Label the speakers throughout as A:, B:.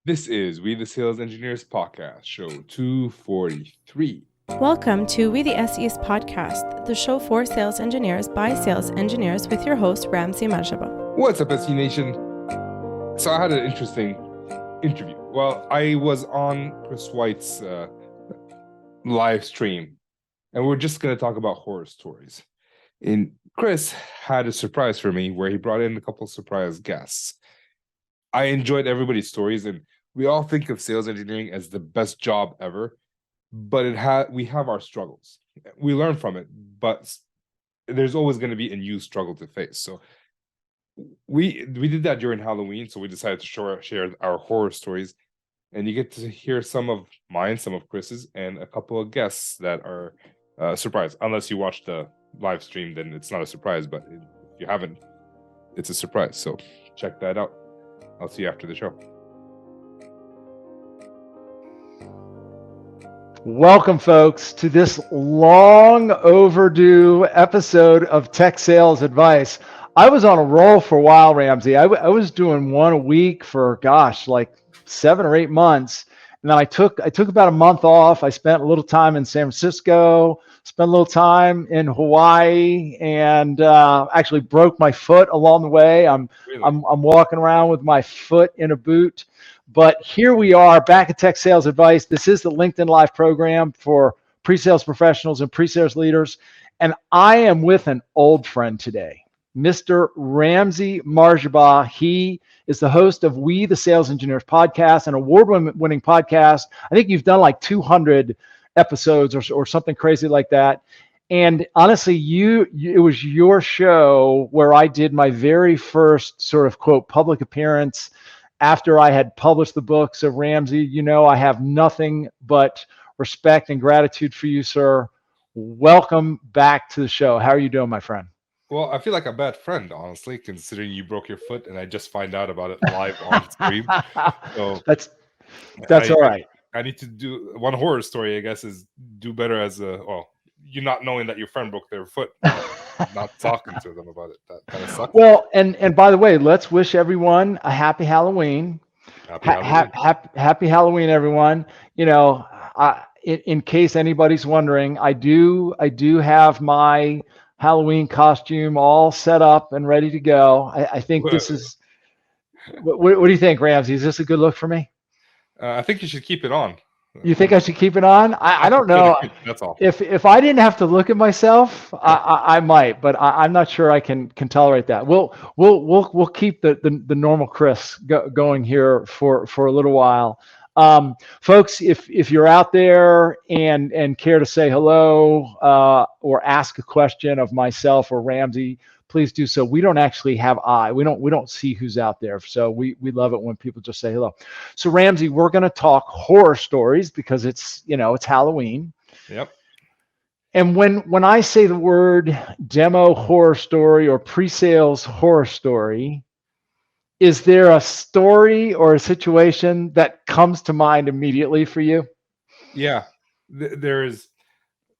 A: This is We the Sales Engineers Podcast, show 243.
B: Welcome to We the SEs Podcast, the show for sales engineers by sales engineers with your host, Ramsey Majaba.
A: What's up, SE Nation? So I had an interesting interview. Well, I was on Chris White's live stream, and we're just going to talk about horror stories. And Chris had a surprise for me where he brought in a couple of surprise guests. I enjoyed everybody's stories, and we all think of sales engineering as the best job ever, but we have our struggles. We learn from it, but there's always going to be a new struggle to face. So we did that during Halloween, so we decided to share our horror stories, and you get to hear some of mine, some of Chris's, and a couple of guests that are surprised. Unless you watch the live stream, then it's not a surprise, but if you haven't, it's a surprise. So check that out. I'll see you after the show.
C: Welcome, folks, to this long overdue episode of Tech Sales Advice. I was on a roll for a while, Ramsey. I was doing one a week for, like 7 or 8 months. And then I took about a month off. I spent a little time in San Francisco, spent a little time in Hawaii, and actually broke my foot along the way. I'm walking around with my foot in a boot. But here we are back at Tech Sales Advice. This is the LinkedIn Live program for pre-sales professionals and pre-sales leaders. And I am with an old friend today, Mr. Ramsey Majaba. He is the host of We the Sales Engineers podcast, an award-winning podcast. I think you've done like 200 episodes or something crazy like that. And honestly, it was your show where I did my very first sort of quote public appearance after I had published the book. So Ramsey, I have nothing but respect and gratitude for you, sir. Welcome back to the show. How are you doing, my friend?
A: Well, I feel like a bad friend, honestly, considering you broke your foot and I just find out about it live on stream. So
C: that's all right.
A: I need to do one horror story, I guess, is do better as you not knowing that your friend broke their foot, not talking to them about it. That kind of sucks.
C: Well, and by the way, let's wish everyone a happy Halloween. Happy Halloween, everyone. In case anybody's wondering, I do have my Halloween costume all set up and ready to go. I think this is. What do you think, Ramsey? Is this a good look for me?
A: I think you should keep it on.
C: You think I should keep it on? I don't know.
A: That's all.
C: If I didn't have to look at myself, I might, but I'm not sure I can tolerate that. We'll keep the normal Chris going here for a little while. Folks, if you're out there and care to say hello or ask a question of myself or Ramsey, please do so. We don't actually have we don't see who's out there. So we love it when people just say hello. So Ramsey, we're going to talk horror stories because it's Halloween.
A: Yep.
C: And when I say the word demo horror story or pre-sales horror story, is there a story or a situation that comes to mind immediately for you?
A: Yeah, there is.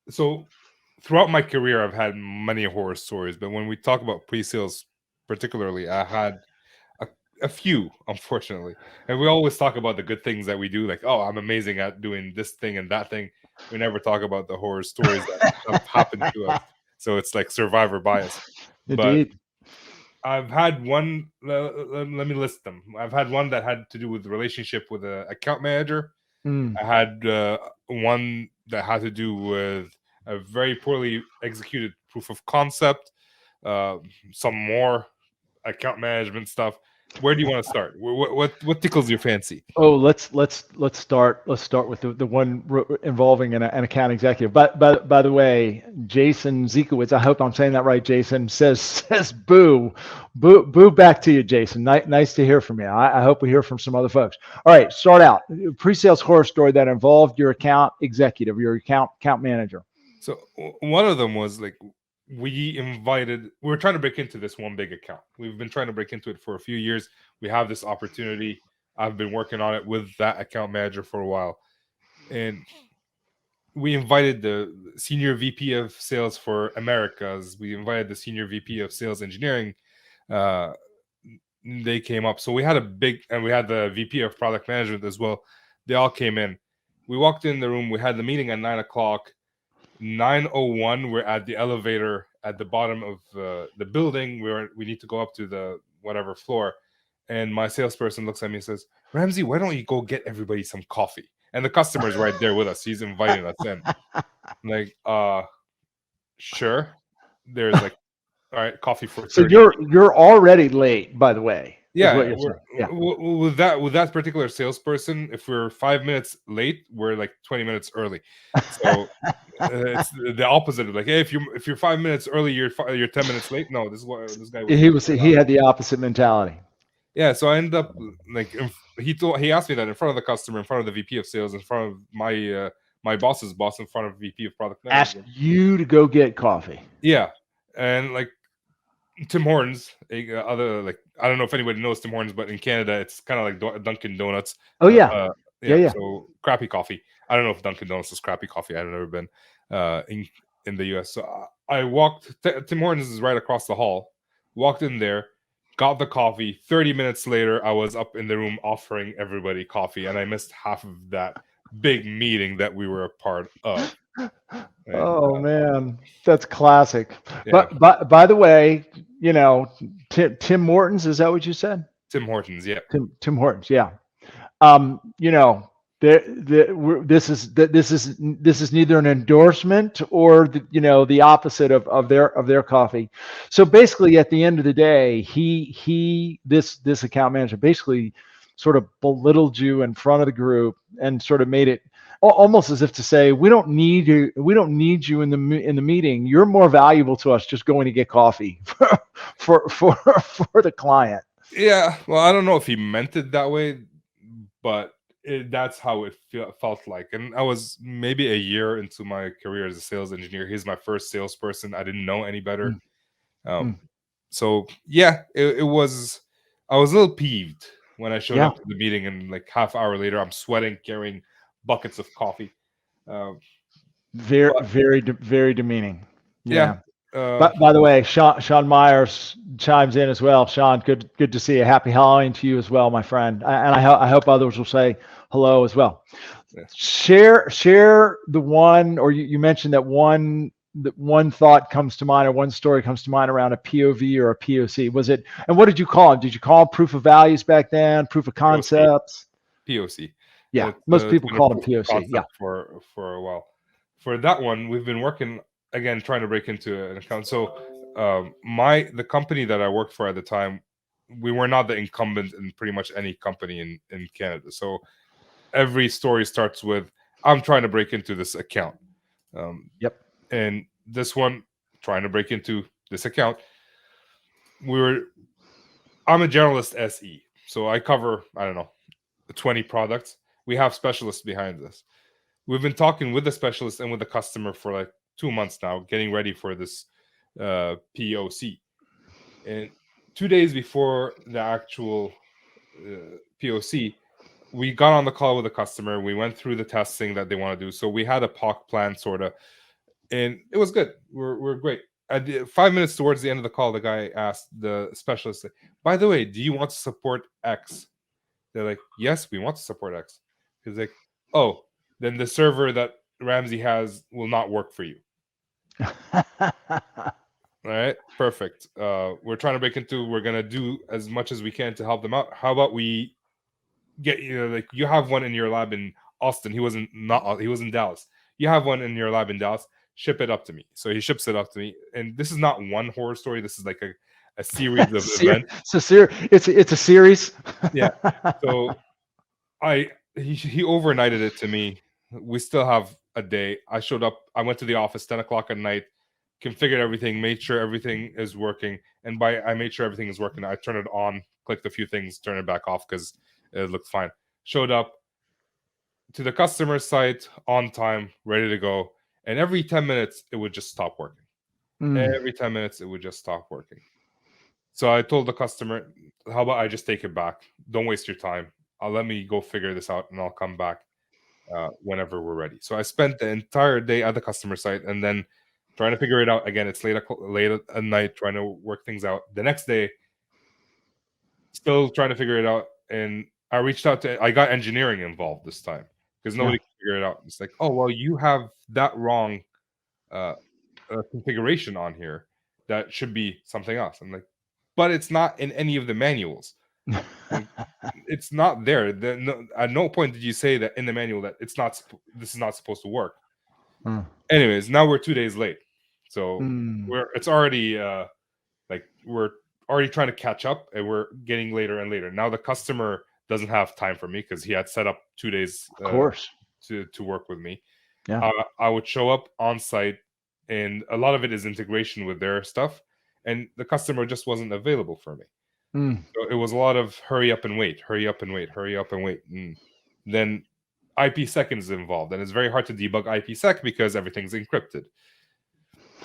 A: So throughout my career, I've had many horror stories, but when we talk about pre-sales particularly, I had a few, unfortunately. And we always talk about the good things that we do, like, oh, I'm amazing at doing this thing and that thing. We never talk about the horror stories that have happened to us. So it's like survivor bias.
C: Indeed.
A: But I've had one, let me list them. I've had one that had to do with the relationship with an account manager. I had one that had to do with a very poorly executed proof of concept, some more account management stuff. Where do you want to start? What tickles your fancy?
C: Oh, let's start with the one involving an account executive. But by the way, Jason Zekowitz, I hope I'm saying that right. Jason says boo back to you, Jason. Nice to hear from you. I hope we hear from some other folks. All right, start out pre-sales horror story that involved your account executive, your account manager.
A: So one of them was like, we were trying to break into this one big account. We've been trying to break into it for a few years. We have this opportunity. I've been working on it with that account manager for a while. And we invited the senior VP of sales for Americas. We invited the senior VP of sales engineering. they came up. So we had we had the VP of product management as well. They all came in. We walked in the room. We had the meeting at 9:00. 9:01, we're at the elevator at the bottom of the building. We need to go up to the whatever floor. And my salesperson looks at me and says, Ramsey, why don't you go get everybody some coffee? And the customer's right there with us. He's inviting us in. I'm like, sure. There's like, all right, coffee for 30.
C: So you're already late, by the way.
A: Yeah,
C: is what you're saying. Yeah.
A: With that particular salesperson, if we're 5 minutes late, we're like 20 minutes early. So it's the opposite of like, hey, if you're 5 minutes early, you're 10 minutes late. No, this guy
C: He had the opposite mentality.
A: Yeah, so I ended up like he asked me that in front of the customer, in front of the VP of sales, in front of my boss's boss, in front of VP of product management.
C: Asked you to go get coffee.
A: Yeah, and like Tim Hortons, other like I don't know if anybody knows Tim Hortons, but in Canada it's kind of like Dunkin' Donuts.
C: Oh yeah. Yeah.
A: So crappy coffee. I don't know if Dunkin' Donuts is crappy coffee. I've never been in the US. So I walked. Tim Hortons is right across the hall. Walked in there, got the coffee. 30 minutes later, I was up in the room offering everybody coffee, and I missed half of that big meeting that we were a part of.
C: And, man, that's classic. Yeah. But by the way, you know, Tim Hortons, is that what you said?
A: Tim Hortons, yeah.
C: Tim Hortons, yeah. You know, this is neither an endorsement or the opposite of their coffee. So basically, at the end of the day, this account manager basically sort of belittled you in front of the group and sort of made it almost as if to say, we don't need you in the meeting. You're more valuable to us just going to get coffee for the client.
A: Yeah, well, I don't know if he meant it that way, but that's how it felt like. And I was maybe a year into my career as a sales engineer. He's my first salesperson. I didn't know any better. So yeah, it was. I was a little peeved when I showed up to the meeting, and like half hour later, I'm sweating, carrying buckets of coffee.
C: Very demeaning.
A: Yeah.
C: But by the way, Sean Myers chimes in as well. Sean, good to see you. Happy Halloween to you as well, my friend. And I hope others will say hello as well.
A: Yes.
C: Share the one, or you mentioned that one thought comes to mind, or one story comes to mind around a POV or a POC. Was it? And what did you call it? Did you call it proof of values back then? Proof of concepts?
A: POC.
C: Yeah, most people call them POC. Yeah,
A: for a while. For that one, we've been working again trying to break into an account. So the company that I worked for at the time, we were not the incumbent in pretty much any company in Canada. So every story starts with, I'm trying to break into this account.
C: Yep.
A: And this one, trying to break into this account, I'm a generalist SE. So I cover, I don't know, 20 products. We have specialists behind this. We've been talking with the specialist and with the customer for like 2 months now, getting ready for this POC. And 2 days before the actual POC, we got on the call with the customer. We went through the testing that they want to do. So we had a POC plan, sort of, and it was good. We're great. At 5 minutes towards the end of the call, the guy asked the specialist, by the way, do you want to support X? They're like, yes, we want to support X. He's like, oh, then the server that Ramsey has will not work for you. All right, perfect. We're trying to break into. We're gonna do as much as we can to help them out. How about we get like you have one in your lab in Austin. He was in Dallas. You have one in your lab in Dallas. Ship it up to me. So he ships it up to me. And this is not one horror story. This is like a series of events.
C: It's a series.
A: Yeah. So he overnighted it to me. We still have a day. I showed up. I went to the office 10 o'clock at night, configured everything, made sure everything is working. And I made sure everything is working. I turned it on, clicked a few things, turned it back off because it looked fine. Showed up to the customer site on time, ready to go. And every 10 minutes, it would just stop working. Every 10 minutes, it would just stop working. So I told the customer, how about I just take it back? Don't waste your time. Let me go figure this out, and I'll come back whenever we're ready. So I spent the entire day at the customer site and then trying to figure it out. Again, it's late at night, trying to work things out. The next day, still trying to figure it out. And I got engineering involved this time because nobody could figure it out. It's like, oh, well, you have that wrong configuration on here. That should be something else. I'm like, but it's not in any of the manuals. Like, it's not there. At no point did you say that in the manual that this is not supposed to work. Anyways, now we're 2 days late, so it's already we're already trying to catch up, and we're getting later and later. Now the customer doesn't have time for me because he had set up 2 days,
C: of course,
A: to work with me.
C: Yeah,
A: I would show up on site, and a lot of it is integration with their stuff, and the customer just wasn't available for me. So it was a lot of hurry up and wait, hurry up and wait, hurry up and wait. And then IPsec is involved, and it's very hard to debug IPsec because everything's encrypted.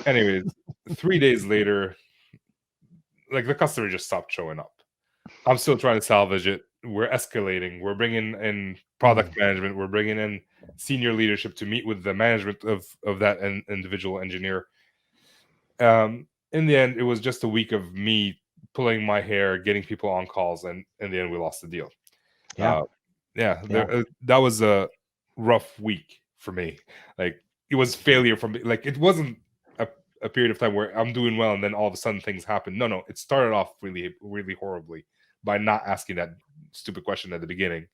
A: Anyways, 3 days later, like the customer just stopped showing up. I'm still trying to salvage it. We're escalating. We're bringing in product management. We're bringing in senior leadership to meet with the management of that individual engineer. In the end, it was just a week of me pulling my hair, getting people on calls, and in the end, we lost the deal. That was a rough week for me. Like, it was failure from, like, it wasn't a period of time where I'm doing well and then all of a sudden things happen. No, it started off really, really horribly by not asking that stupid question at the beginning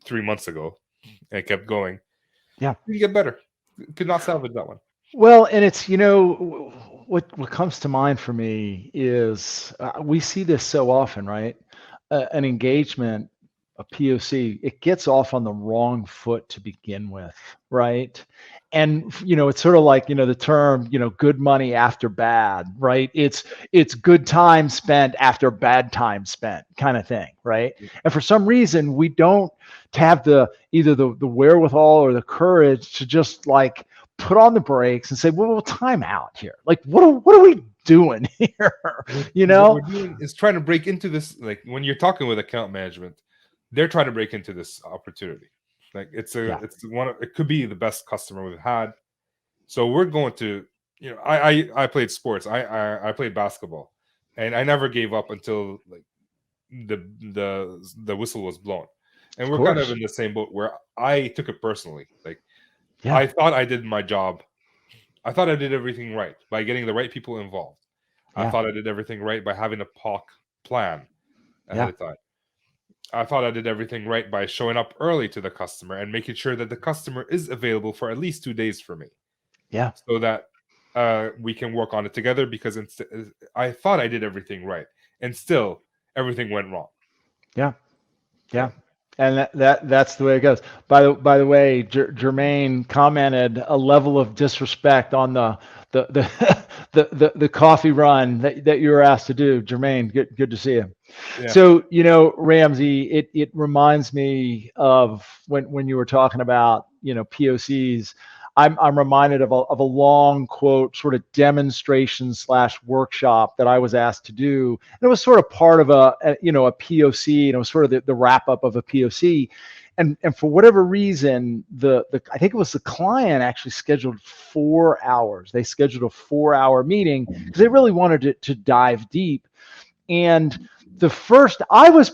A: 3 months ago. And it kept going.
C: Yeah,
A: you get better. Could not salvage that one.
C: Well, and it's, what comes to mind for me is we see this so often, right? An engagement, a POC, it gets off on the wrong foot to begin with, right? And it's sort of like the term good money after bad, right? It's good time spent after bad time spent kind of thing, right? And for some reason we don't have either the wherewithal or the courage to just like put on the brakes and say, well, time out here. Like, what are we doing here?
A: What we're doing is trying to break into this. Like, when you're talking with account management, they're trying to break into this opportunity. Like, it could be the best customer we've had. So we're going to, I played sports. I played basketball, and I never gave up until like the whistle was blown. And we're kind of in the same boat where I took it personally. Like, I thought I did my job. I thought I did everything right by getting the right people involved. I thought I did everything right by having a POC plan ahead of time. I thought I did everything right by showing up early to the customer and making sure that the customer is available for at least 2 days for me.
C: Yeah.
A: So that we can work on it together, because I thought I did everything right, and still everything went wrong.
C: Yeah. Yeah. And that's the way it goes. By the way, Jermaine commented a level of disrespect on the coffee run that you were asked to do. Jermaine, good to see you. Yeah. So Ramsey, it reminds me of when you were talking about POCs. I'm reminded of a long quote, sort of demonstration / workshop that I was asked to do. And it was sort of part of a POC, and it was sort of the wrap up of a POC. And for whatever reason, I think it was the client actually scheduled 4 hours. They scheduled a 4-hour meeting because they really wanted to dive deep. And the first, I was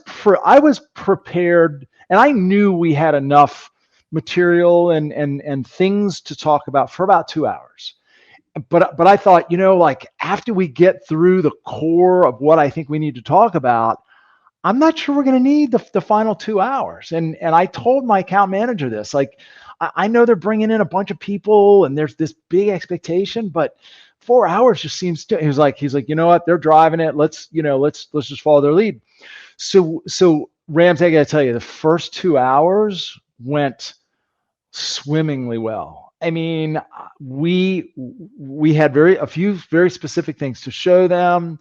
C: prepared, and I knew we had enough material and things to talk about for about 2 hours. But I thought, like, after we get through the core of what I think we need to talk about, I'm not sure we're going to need the final 2 hours. And I told my account manager this, like, I know they're bringing in a bunch of people and there's this big expectation, but 4 hours just seems to, he's like, you know what, they're driving it. Let's just follow their lead. So Rams, I got to tell you, the first 2 hours went swimmingly well. I mean, we had a few very specific things to show them.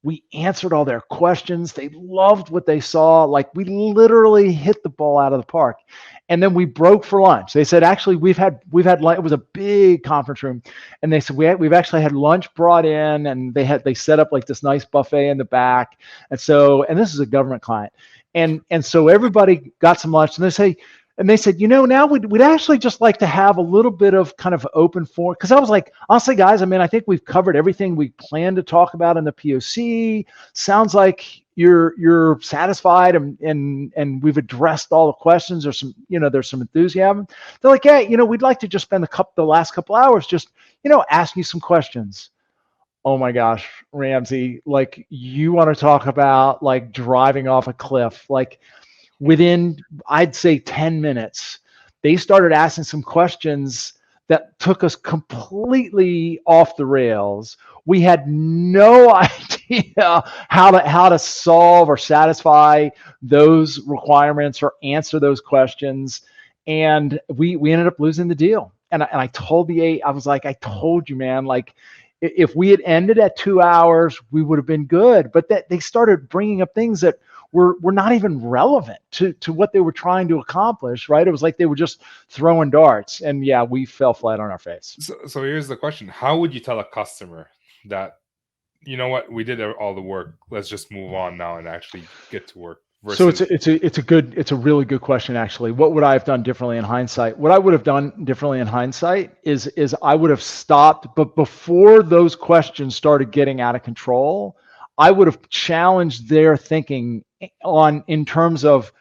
C: We answered all their questions. They loved what they saw. Like, we literally hit the ball out of the park. And then we broke for lunch. They said, actually, we've had lunch. It was a big conference room. And they said, we've actually had lunch brought in, and they set up like this nice buffet in the back. And this is a government client. And so everybody got some lunch, and they say, And they said, now we'd actually just like to have a little bit of kind of open forum. Because I was like, honestly, guys, I mean, I think we've covered everything we planned to talk about in the POC. Sounds like you're satisfied and we've addressed all the questions. There's some enthusiasm. They're like, yeah, we'd like to just spend the last couple hours just, asking you some questions. Oh my gosh, Ramsey, like you want to talk about like driving off a cliff, like within, I'd say 10 minutes, they started asking some questions that took us completely off the rails. We had no idea how to solve or satisfy those requirements or answer those questions. And we ended up losing the deal. And I told I was like, I told you, man, like if we had ended at 2 hours, we would have been good. But that they started bringing up things that were not even relevant to what they were trying to accomplish, right? It was like they were just throwing darts. And yeah, we fell flat on our face.
A: So here's the question. How would you tell a customer that, you know what, we did all the work, let's just move on now and actually get to work?
C: So it's a really good question, actually. What would I have done differently in hindsight? What I would have done differently in hindsight is I would have stopped, but before those questions started getting out of control, I would have challenged their thinking in terms of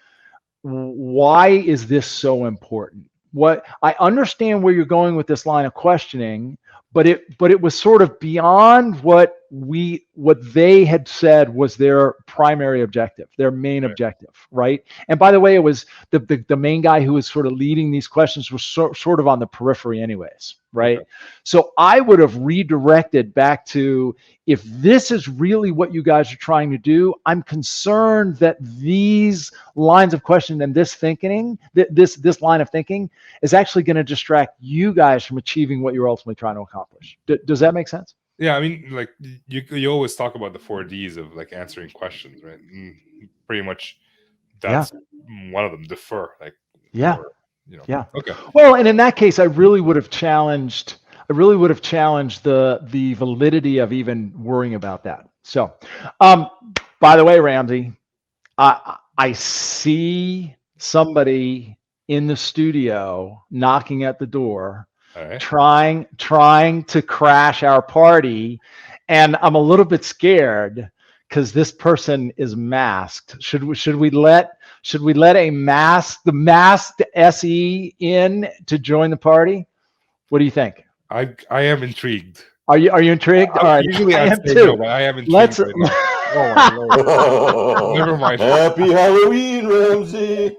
C: why is this so important? What I understand where you're going with this line of questioning, but it was sort of beyond what they had said was their primary objective, their main objective, right? And by the way, it was the main guy who was sort of leading these questions was sort of on the periphery anyways, right? Okay. So I would have redirected back to, if this is really what you guys are trying to do, I'm concerned that these lines of question and this thinking, this line of thinking is actually going to distract you guys from achieving what you're ultimately trying to accomplish. Does that make sense?
A: Yeah, I mean, like you always talk about the 4Ds of like answering questions, right? Pretty much that's one of them. Defer, like
C: yeah.
A: Okay.
C: Well, and in that case, I really would have challenged the validity of even worrying about that. So, by the way, Ramsey, I see somebody in the studio knocking at the door. Right. Trying to crash our party, and I'm a little bit scared because this person is masked. Should we let the masked SE in to join the party? What do you think?
A: I am intrigued.
C: Are you intrigued? All right,
A: usually I am too. No, but I am intrigued. Right now. Oh my Lord. Never mind.
D: Happy Halloween, Ramsey.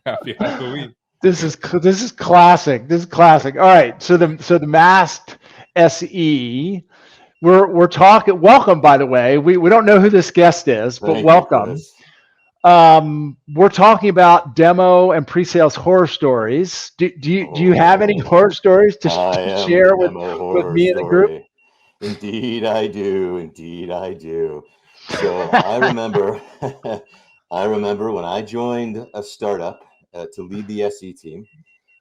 A: Happy Halloween.
C: This is classic. This is classic. All right. So the masked SE, we're talking. Welcome, by the way. We don't know who this guest is, but welcome. We're talking about demo and pre-sales horror stories. Do you have any horror stories to share with me and the group?
D: Indeed, I do. So I remember when I joined a startup to lead the SE team.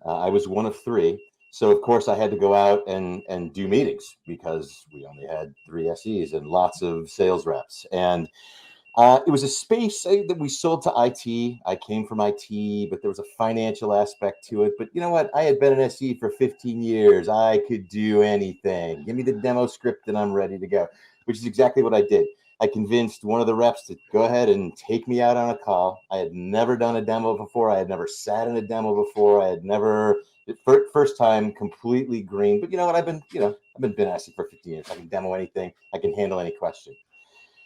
D: I was one of 3. So of course I had to go out and do meetings because we only had 3 SEs and lots of sales reps. And it was a space that we sold to IT. I came from IT, but there was a financial aspect to it. But you know what? I had been an SE for 15 years. I could do anything. Give me the demo script and I'm ready to go, which is exactly what I did. I convinced one of the reps to go ahead and take me out on a call. I had never done a demo before. I had never sat in a demo before. I had never, first time, completely green. But you know what? I've been SE for 15 years. I can demo anything. I can handle any question.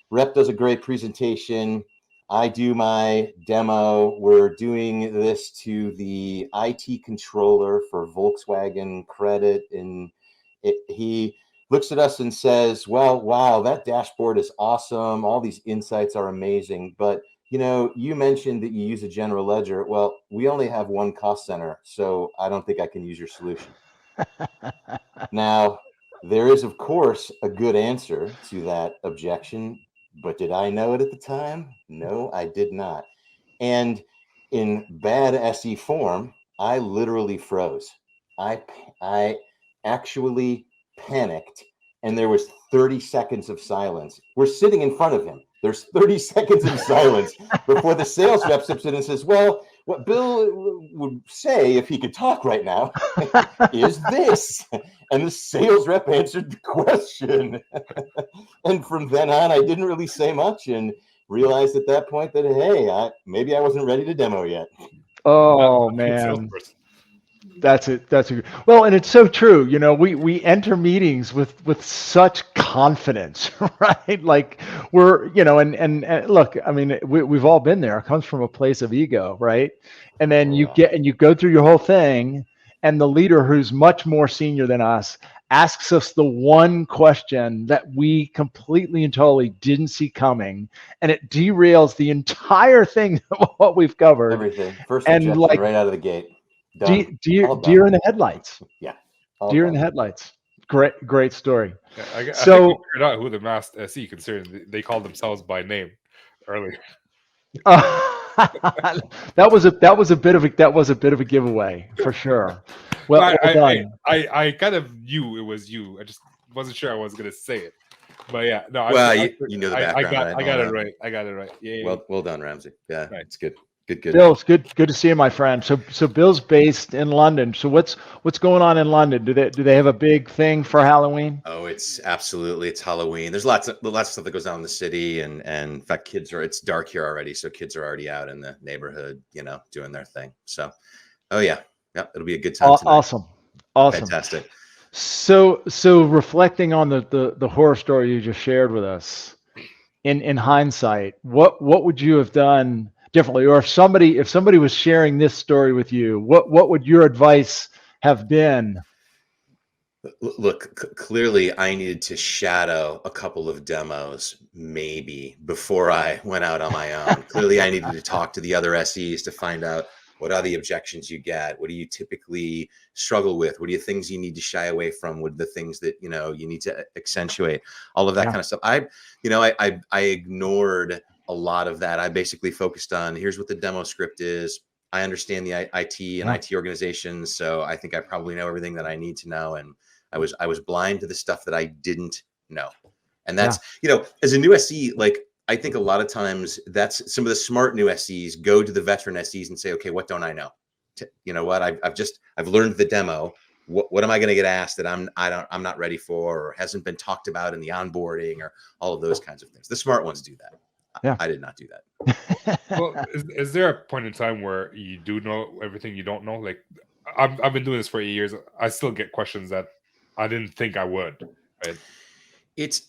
D: Rep does a great presentation. I do my demo. We're doing this to the IT controller for Volkswagen Credit, and he looks at us and says, well, wow, that dashboard is awesome. All these insights are amazing. But, you mentioned that you use a general ledger. Well, we only have one cost center, so I don't think I can use your solution. Now, there is, of course, a good answer to that objection. But did I know it at the time? No, I did not. And in bad SE form, I literally froze. I actually panicked, and there was 30 seconds of silence. We're sitting in front of him. There's 30 seconds of silence before the sales rep steps in and says, well, What Bill would say if he could talk right now is this. And the sales rep answered the question. And from then on, I didn't really say much and realized at that point that, hey, maybe I wasn't ready to demo yet.
C: Oh,
A: That's a good
C: man.
A: salesperson.
C: That's a well, and it's so true. You know, we enter meetings with such confidence, right? Like we're, you know, and look, I mean, we've all been there. It comes from a place of ego, right? And then you go through your whole thing, and the leader who's much more senior than us asks us the one question that we completely and totally didn't see coming, and it derails the entire thing what we've covered.
D: Everything. First
C: And
D: rejection
C: like
D: right out of the gate. Done.
C: deer in the headlights.
D: Yeah.
C: Deer in the headlights. Great story.
A: Yeah, I think
C: So
A: we figured out who the masked SE, considering they called themselves by name earlier.
C: that was a bit of a giveaway for sure. Well done.
A: I kind of knew it was you. I just wasn't sure I was gonna say it. But yeah, no.
D: You know the background.
A: I got it right. I got it right. Yeah.
D: Well done, Ramsey. Yeah, right. It's good. Good.
C: Bill, it's good to see you, my friend. So Bill's based in London. So what's going on in London? Do they have a big thing for Halloween?
D: Oh, it's Halloween. There's lots of stuff that goes on in the city, and in fact, it's dark here already, so kids are already out in the neighborhood, you know, doing their thing. So, oh yeah, it'll be a good time tonight.
C: Awesome,
D: Fantastic.
C: So reflecting on the horror story you just shared with us, in hindsight, what would you have done differently? Or if somebody was sharing this story with you, what would your advice have been?
D: Look, clearly I needed to shadow a couple of demos maybe before I went out on my own. Clearly I needed to talk to the other SEs to find out what are the objections you get? What do you typically struggle with? What are the things you need to shy away from? What are the things that, you know, you need to accentuate? All of that kind of stuff. I ignored a lot of that. I basically focused on, here's what the demo script is. I understand the IT and IT organizations, so I think I probably know everything that I need to know. And I was blind to the stuff that I didn't know. And that's, you know, as a new SE, like, I think a lot of times that's some of the smart new SEs go to the veteran SEs and say, okay, what don't I know? You know what? I've learned the demo. What am I going to get asked that I'm not ready for, or hasn't been talked about in the onboarding, or all of those kinds of things. The smart ones do that. Yeah. I did not do that.
A: Well, is there a point in time where you do know everything you don't know? Like, I've been doing this for 8 years. I still get questions that I didn't think I would. Right?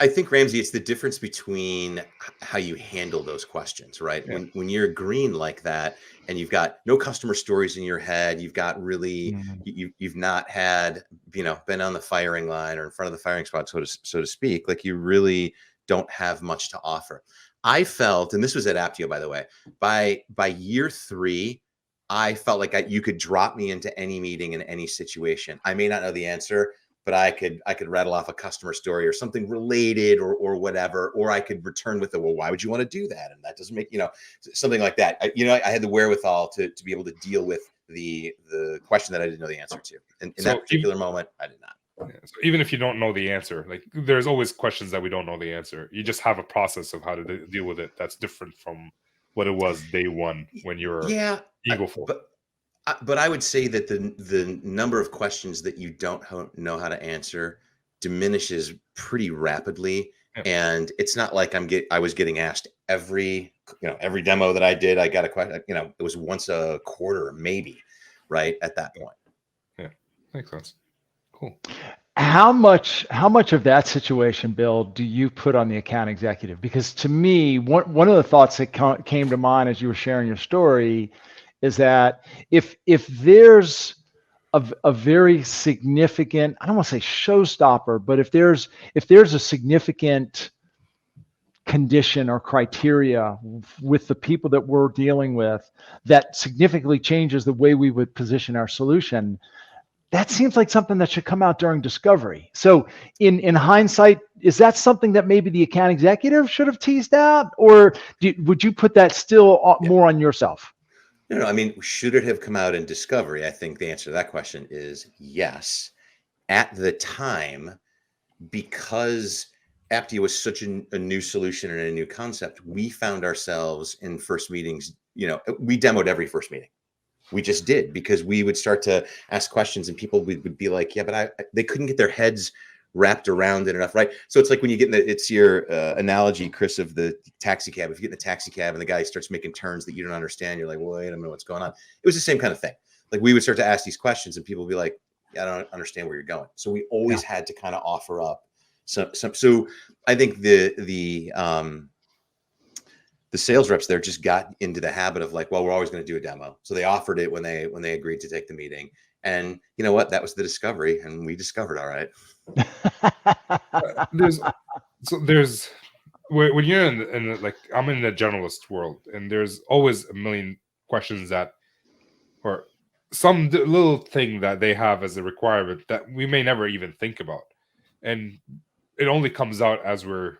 D: I think, Ramsey, it's the difference between how you handle those questions, right? Yeah. When you're green like that, and you've got no customer stories in your head, you've got really, you've not had, you know, been on the firing line or in front of the firing spot, so to speak, like you really don't have much to offer. I felt, and this was at Aptio, by the way, by year 3, I felt like you could drop me into any meeting in any situation. I may not know the answer, but I could rattle off a customer story or something related or whatever, or I could return with well, why would you want to do that? And that doesn't make, you know, something like that. I had the wherewithal to be able to deal with the question that I didn't know the answer to. And in that particular moment, I did not.
A: Yeah, so even if you don't know the answer, like there's always questions that we don't know the answer. You just have a process of how to deal with it that's different from what it was day one when you're egoful.
D: But I would say that the number of questions that you don't know how to answer diminishes pretty rapidly. Yeah. And it's not like I was getting asked every demo that I did. I got a question, you know, it was once a quarter, maybe, right at that point.
A: Yeah, makes sense. Cool.
C: How much of that situation, Bill, do you put on the account executive? Because to me, one of the thoughts that came to mind as you were sharing your story is that if there's a very significant, I don't want to say showstopper, but if there's a significant condition or criteria with the people that we're dealing with that significantly changes the way we would position our solution, that seems like something that should come out during discovery. So in hindsight, is that something that maybe the account executive should have teased out, or would you put that still more on yourself?
D: No, I mean, should it have come out in discovery? I think the answer to that question is yes. At the time, because Aptio was such a new solution and a new concept, we found ourselves in first meetings, you know, we demoed every first meeting. We just did, because we would start to ask questions and people would be like, yeah, but they couldn't get their heads wrapped around it enough, right? So it's like when you get in it's your analogy, Chris, of the taxi cab. If you get in the taxi cab and the guy starts making turns that you don't understand, you're like, well, wait a minute, what's going on? It was the same kind of thing. Like we would start to ask these questions and people would be like, yeah, I don't understand where you're going. So we always had to kind of offer up some. So I think the sales reps there just got into the habit of like, well, we're always going to do a demo. So they offered it when they agreed to take the meeting. And you know what? That was the discovery, and we discovered, all right.
A: There's when you're in like, I'm in the generalist world, and there's always a million questions that, or some little thing that they have as a requirement that we may never even think about, and it only comes out as we're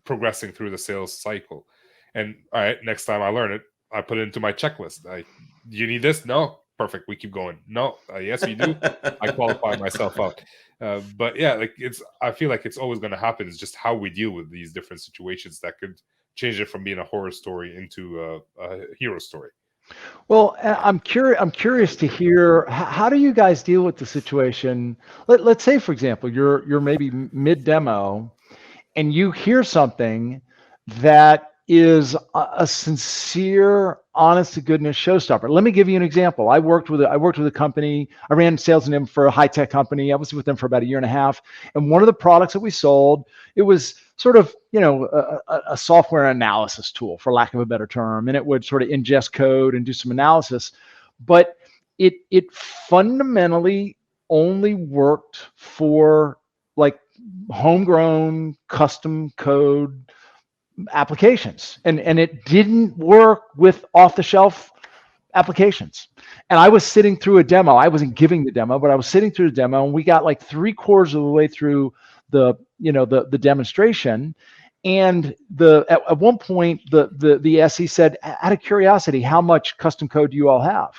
A: progressing through the sales cycle. And all right, next time I learn it, I put it into my checklist. Do you need this? No, perfect. We keep going. No, yes, we do. I qualify myself out. But yeah, like I feel like it's always going to happen. It's just how we deal with these different situations that could change it from being a horror story into a hero story.
C: Well, I'm curious to hear, how do you guys deal with the situation? Let's say, for example, you're maybe mid demo, and you hear something that is a sincere, honest to goodness showstopper. Let me give you an example. I worked with a company. I ran sales in them for a high tech company. I was with them for about a year and a half. And one of the products that we sold, it was sort of, a software analysis tool, for lack of a better term. And it would sort of ingest code and do some analysis. But it fundamentally only worked for like homegrown custom code applications, and it didn't work with off-the-shelf applications. And I was sitting through a demo. I wasn't giving the demo, but I was sitting through the demo, and we got like 3/4 of the way through the demonstration. And at one point the SE said, out of curiosity, how much custom code do you all have?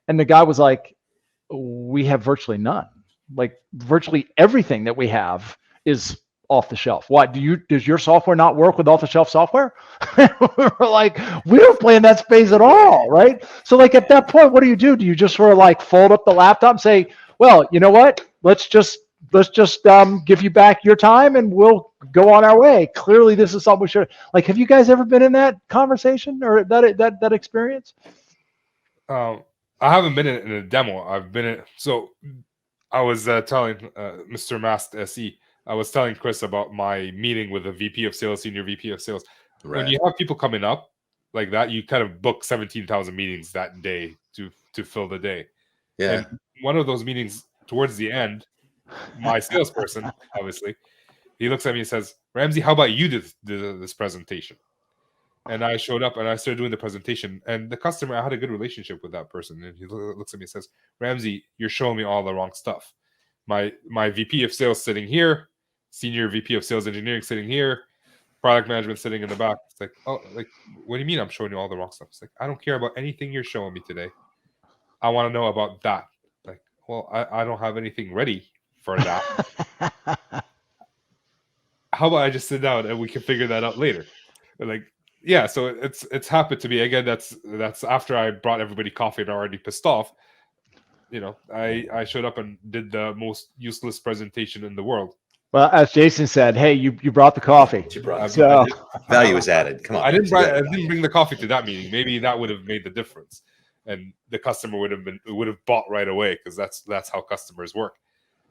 C: And the guy was like, we have virtually none. Like virtually everything that we have is off the shelf. What does your software not work with off the shelf software? We're like, we don't play in that space at all, right? So like at that point, what do? Do you just sort of like fold up the laptop and say, well, you know what? Let's just give you back your time and we'll go on our way. Clearly, this is something we should. Like, have you guys ever been in that conversation or that experience?
A: I haven't been in a demo. I've been in. So I was telling Mr. Mast SE. I was telling Chris about my meeting with the VP of Sales, Senior VP of Sales. Right. When you have people coming up like that, you kind of book 17,000 meetings that day to fill the day. Yeah. And one of those meetings, towards the end, my salesperson, obviously, he looks at me and says, Ramsey, how about you do this presentation? And I showed up and I started doing the presentation. And the customer, I had a good relationship with that person. And he looks at me and says, Ramsey, you're showing me all the wrong stuff. My VP of Sales sitting here, Senior VP of Sales Engineering sitting here, product management sitting in the back. It's like, oh, like, what do you mean I'm showing you all the wrong stuff? It's like, I don't care about anything you're showing me today. I want to know about that. Like, well, I don't have anything ready for that. How about I just sit down and we can figure that out later? Like, yeah, so it's happened to me. Again, that's after I brought everybody coffee and already pissed off. I showed up and did the most useless presentation in the world.
C: Well, as Jason said, hey, you brought the coffee.
D: So value is added. Come on.
A: I didn't bring the coffee to that meeting. Maybe that would have made the difference, and the customer would have bought right away, because that's how customers work.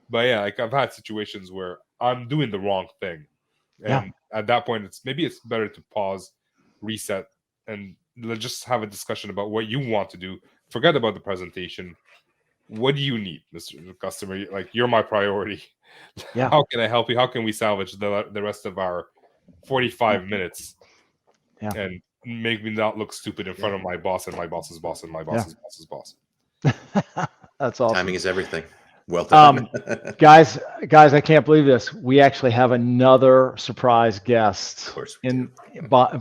A: But yeah, like I've had situations where I'm doing the wrong thing, and at that point, it's better to pause, reset, and let's just have a discussion about what you want to do. Forget about the presentation. What do you need, Mr. Customer? Like, you're my priority. Yeah. How can I help you? How can we salvage the rest of our 45 minutes and make me not look stupid in front of my boss and my boss's boss and my boss's boss's boss?
C: That's awesome.
D: Timing is everything. Well done.
C: Guys, I can't believe this. We actually have another surprise guest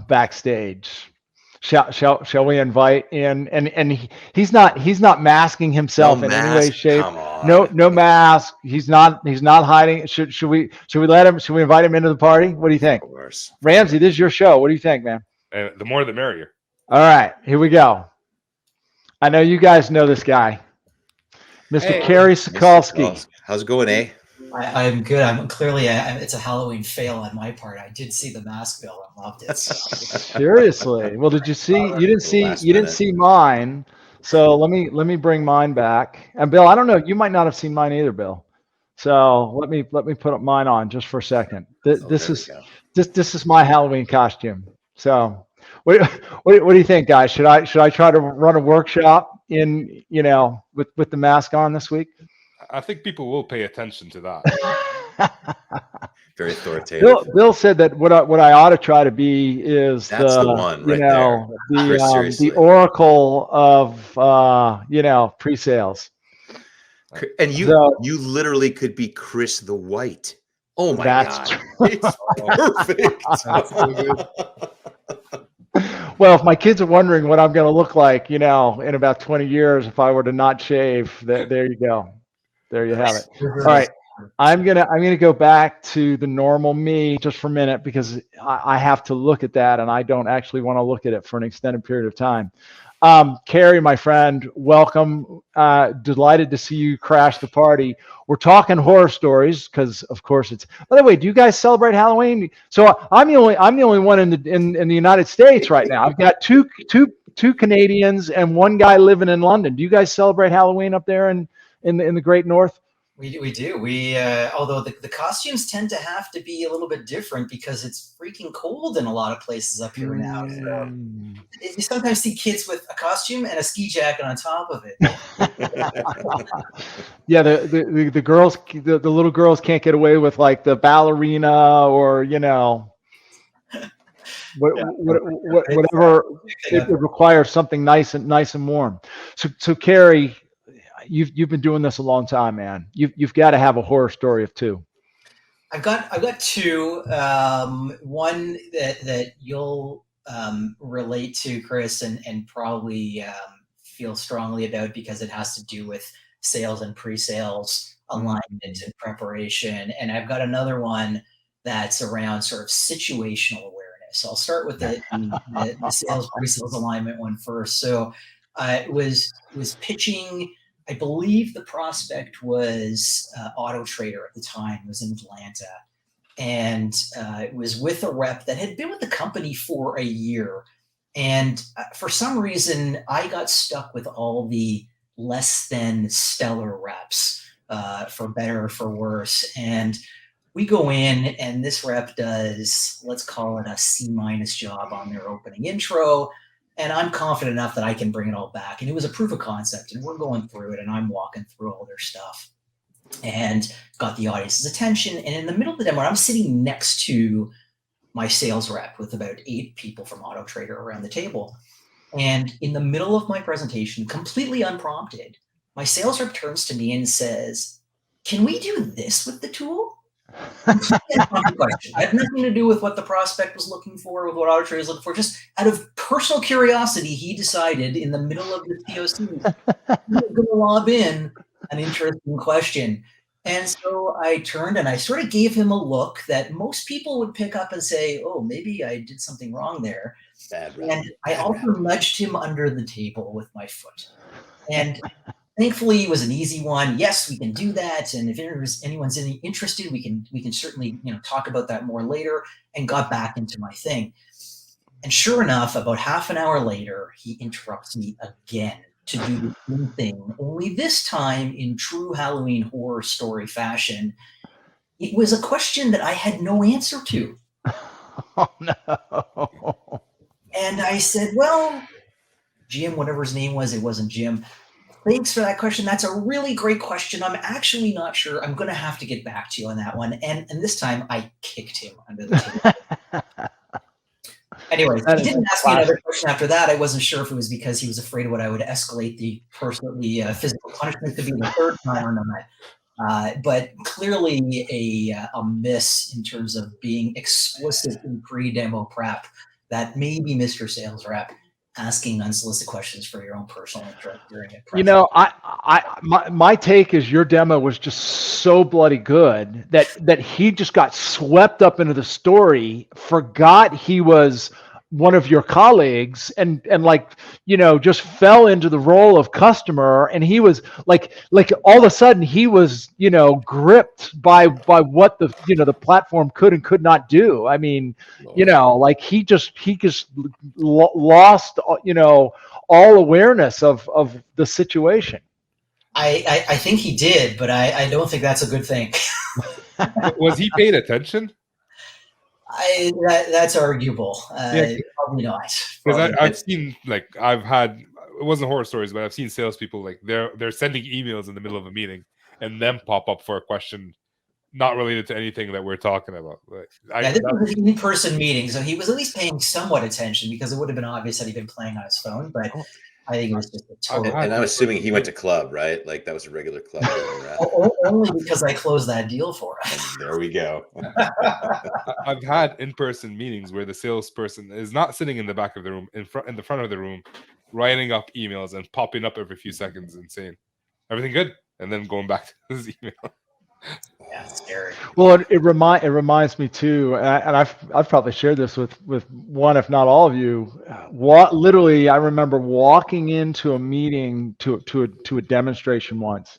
C: backstage. Shall we invite in? And he's not masking himself in any way, shape. No mask. He's not hiding. Should we let him? Should we invite him into the party? What do you think? Of course. Ramsey, this is your show. What do you think, man?
A: The more the merrier.
C: All right, here we go. I know you guys know this guy, Mr.
A: Hey,
C: Kerry Sokalsky.
D: How's it going, eh?
E: I'm good. I'm clearly. It's a Halloween fail on my part. I did see the mask, Bill, and loved it.
C: Seriously? Well, did you see? You didn't see.
D: Last
C: You didn't
D: minute.
C: see mine. So let me bring mine back. And Bill, I don't know. You might not have seen mine either, Bill. So let me put up mine on just for a second. This is my Halloween costume. So what do you think, guys? Should I try to run a workshop in with the mask on this week?
A: I think people will pay attention to that.
D: Very authoritative.
C: Bill said that what I ought to try to be is
D: That's the one right there.
C: the oracle of pre-sales.
D: And you literally could be Chris the White. Oh my God. It's perfect.
A: That's so good.
C: Well, if my kids are wondering what I'm going to look like, in about 20 years, if I were to not shave, there you go. There you have it. All right. I'm gonna go back to the normal me just for a minute because I have to look at that and I don't actually want to look at it for an extended period of time. Kerry, my friend, welcome. Delighted to see you crash the party. We're talking horror stories because, of course, it's. By the way, do you guys celebrate Halloween? So I'm the only one in the United States right now. I've got two Canadians and one guy living in London. Do you guys celebrate Halloween up there in the Great North?
E: We do. Although the costumes tend to have to be a little bit different because it's freaking cold in a lot of places up here now. So you sometimes see kids with a costume and a ski jacket on top of it.
C: Yeah, the girls, the little girls can't get away with like the ballerina or whatever. It requires something nice and warm. So Kerry, you've been doing this a long time, man. You've got to have a horror story of two.
E: I've got two. One that you'll relate to, Chris, and probably feel strongly about because it has to do with sales and pre-sales alignment and preparation. And I've got another one that's around sort of situational awareness. I'll start with the sales pre-sales alignment one first. So I was pitching. I believe the prospect was Auto Trader at the time. It was in Atlanta. And it was with a rep that had been with the company for a year. And for some reason, I got stuck with all the less than stellar reps, for better or for worse. And we go in and this rep does, let's call it a C- job on their opening intro. And I'm confident enough that I can bring it all back. And it was a proof of concept. And we're going through it. And I'm walking through all their stuff. And got the audience's attention. And in the middle of the demo, I'm sitting next to my sales rep with about 8 people from Auto Trader around the table. And in the middle of my presentation, completely unprompted, my sales rep turns to me and says, "Can we do this with the tool?" Question. It had nothing to do with what the prospect was looking for, with what Auto Trader was looking for. Just out of personal curiosity, he decided in the middle of the POC, he was going to lob in an interesting question. And so I turned and I sort of gave him a look that most people would pick up and say, "Oh, maybe I did something wrong there." And I also nudged him under the table with my foot. And thankfully, it was an easy one. Yes, we can do that. And if anyone's interested, we can certainly talk about that more later. And got back into my thing. And sure enough, about half an hour later, he interrupts me again to do the same thing, only this time in true Halloween horror story fashion. It was a question that I had no answer to.
C: Oh, no.
E: And I said, "Well, Jim, whatever his name was, it wasn't Jim. Thanks for that question. That's a really great question. I'm actually not sure. I'm going to have to get back to you on that one." And this time I kicked him under the table. Anyway, he didn't ask me another question after that. I wasn't sure if it was because he was afraid of what I would escalate the physical punishment to be the third time or not. But clearly a miss in terms of being explicit in pre-demo prep that maybe Mr. Sales Rep asking unsolicited questions for your own personal interest during it.
C: My take is your demo was just so bloody good that he just got swept up into the story, forgot he was one of your colleagues and like, just fell into the role of customer, and he was like all of a sudden he was, gripped by what the platform could and could not do. I mean, like he just lost, all awareness of the situation.
E: I think he did, but I don't think that's a good thing.
A: Was he paying attention?
E: That's arguable. Probably not.
A: Because I've seen, like, it wasn't horror stories, but I've seen salespeople, like, they're sending emails in the middle of a meeting and then pop up for a question not related to anything that we're talking about. Like,
E: this was an in-person meeting, so he was at least paying somewhat attention, because it would have been obvious that he'd been playing on his phone, but I think it was just a total...
D: And I'm assuming he went to club, right? Like that was a regular club.
E: Only because I closed that deal for him.
D: There we go.
A: I've had in-person meetings where the salesperson is not sitting in the back of the room, in the front of the room, writing up emails and popping up every few seconds and saying, "Everything good?" and then going back to his email.
E: Yeah, it's scary.
C: Well, it reminds me too, and I've probably shared this with one, if not all of you. Literally, I remember walking into a meeting to a demonstration once,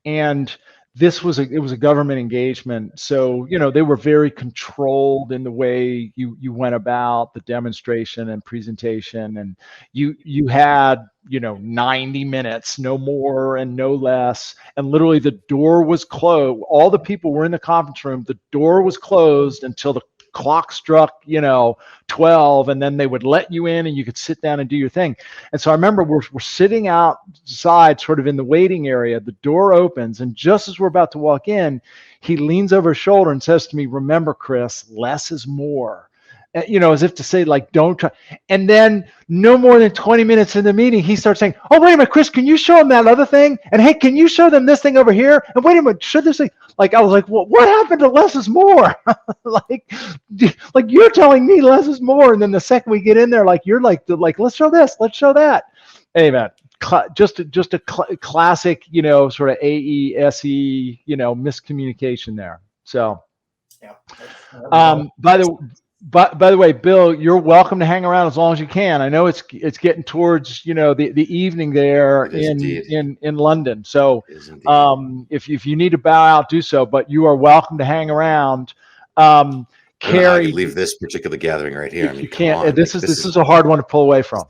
C: and it was a government engagement, so they were very controlled in the way you went about the demonstration and presentation, and you had 90 minutes, no more and no less, and literally the door was closed. All the people were in the conference room. The door was closed until the clock struck 12, and then they would let you in and you could sit down and do your thing. And so I remember we're sitting outside, sort of in the waiting area. The door opens, and just as we're about to walk in, he leans over his shoulder and says to me, "Remember, Chris, less is more." As if to say, like, don't try. And then no more than 20 minutes in the meeting, he starts saying, "Oh, wait a minute, Chris, can you show them that other thing? And hey, can you show them this thing over here? And wait a minute, should this thing?" Like, I was like, well, what happened to less is more? like you're telling me less is more. And then the second we get in there, like, you're like, let's show this, let's show that. Hey, man, just a classic, sort of AESE, miscommunication there. So,
E: yeah.
C: By the way, Bill, you're welcome to hang around as long as you can. I know it's getting towards the evening there in London. So if you need to bow out, do so. But you are welcome to hang around. Kerry,
D: I leave this particular gathering right here. I mean,
C: you can't. This is a hard one to pull away from.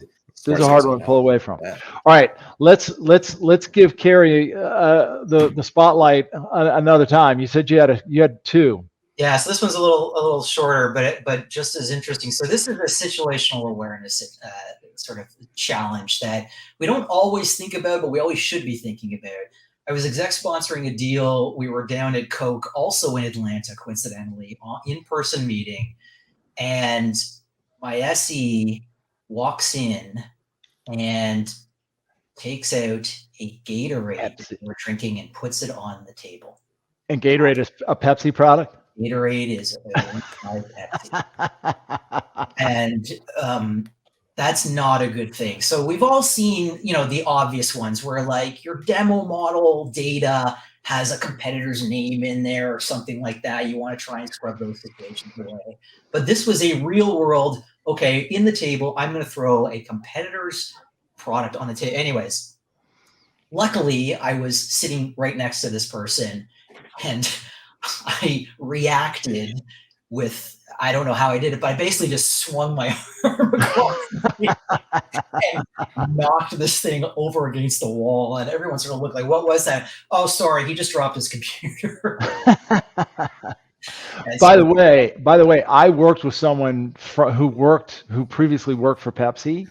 C: This is a hard one to pull away from. Yeah. All right, let's give Kerry the spotlight another time. You said you had two.
E: Yeah, so this one's a little shorter, but just as interesting. So this is a situational awareness sort of challenge that we don't always think about, but we always should be thinking about. I was exec sponsoring a deal. We were down at Coke, also in Atlanta, coincidentally, in-person meeting, and my SE walks in and takes out a Gatorade that we're drinking and puts it on the table.
C: And Gatorade is a Pepsi product?
E: Gatorade is Pepsi. And that's not a good thing. So we've all seen, the obvious ones where, like, your demo model data has a competitor's name in there or something like that. You want to try and scrub those situations away. But this was a real world, okay, in the table, I'm going to throw a competitor's product on the table. Anyways, luckily, I was sitting right next to this person, and I reacted with, I don't know how I did it, but I basically just swung my arm across and knocked this thing over against the wall, and everyone sort of looked like, what was that? Oh, sorry, he just dropped his computer.
C: By the way, I worked with someone who previously worked for Pepsi.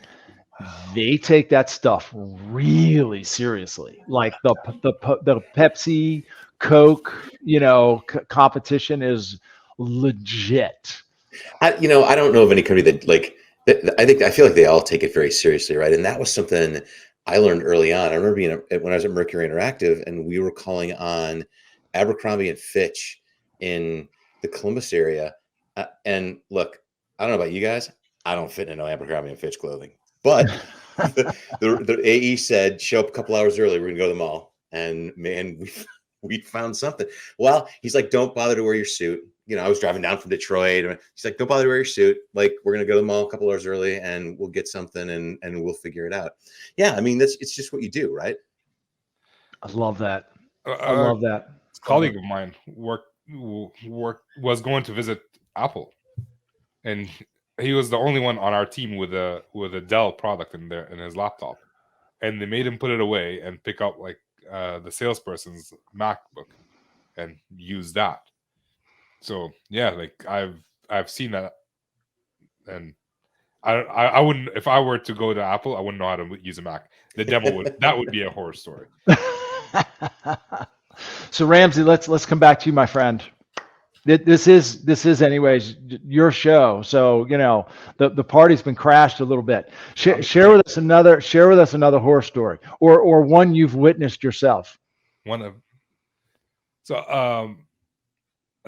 C: They take that stuff really seriously. Like the Pepsi Coke, competition is legit.
D: I don't know of any company that I feel like they all take it very seriously, right? And that was something I learned early on. I remember when I was at Mercury Interactive, and we were calling on Abercrombie and Fitch in the Columbus area. And look, I don't know about you guys, I don't fit into no Abercrombie and Fitch clothing, but the AE said, show up a couple hours early, we're gonna go to the mall. And man, we found something. Well, he's like, don't bother to wear your suit. I was driving down from Detroit, and she's like, "Don't bother to wear your suit. Like, we're gonna go to the mall a couple hours early, and we'll get something, and we'll figure it out." Yeah, I mean, it's just what you do, right?
C: I love that. I
A: A
C: love that.
A: colleague of mine was going to visit Apple, and he was the only one on our team with a Dell product in his laptop, and they made him put it away and pick up like the salesperson's MacBook and use that. So yeah, like I've seen that, and I wouldn't, if I were to go to Apple, I wouldn't know how to use a Mac. The demo would be a horror story.
C: So Ramsey, let's come back to you, my friend. This is anyways your show, so the party's been crashed a little bit. Share with us another horror story, or one you've witnessed yourself.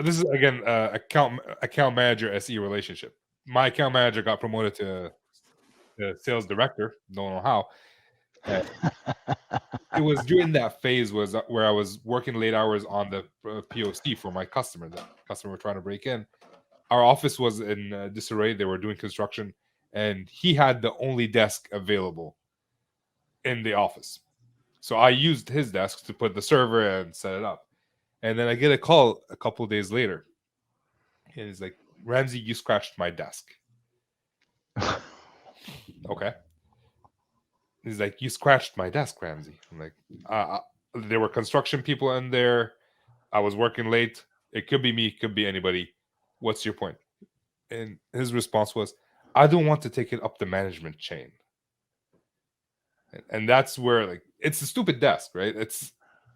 A: This is again account manager SE relationship. My account manager got promoted to sales director. Don't know how. It was during that phase where I was working late hours on the POC for my customer. The customer were trying to break in. Our office was in disarray. They were doing construction, and he had the only desk available in the office. So I used his desk to put the server and set it up. And then I get a call a couple of days later, and he's like, "Ramsey, you scratched my desk." Okay. He's like, "You scratched my desk, Ramsey." I'm like, there were construction people in there. I was working late. It could be me. It could be anybody. What's your point? And his response was, "I don't want to take it up the management chain." And that's where, like, it's a stupid desk, right?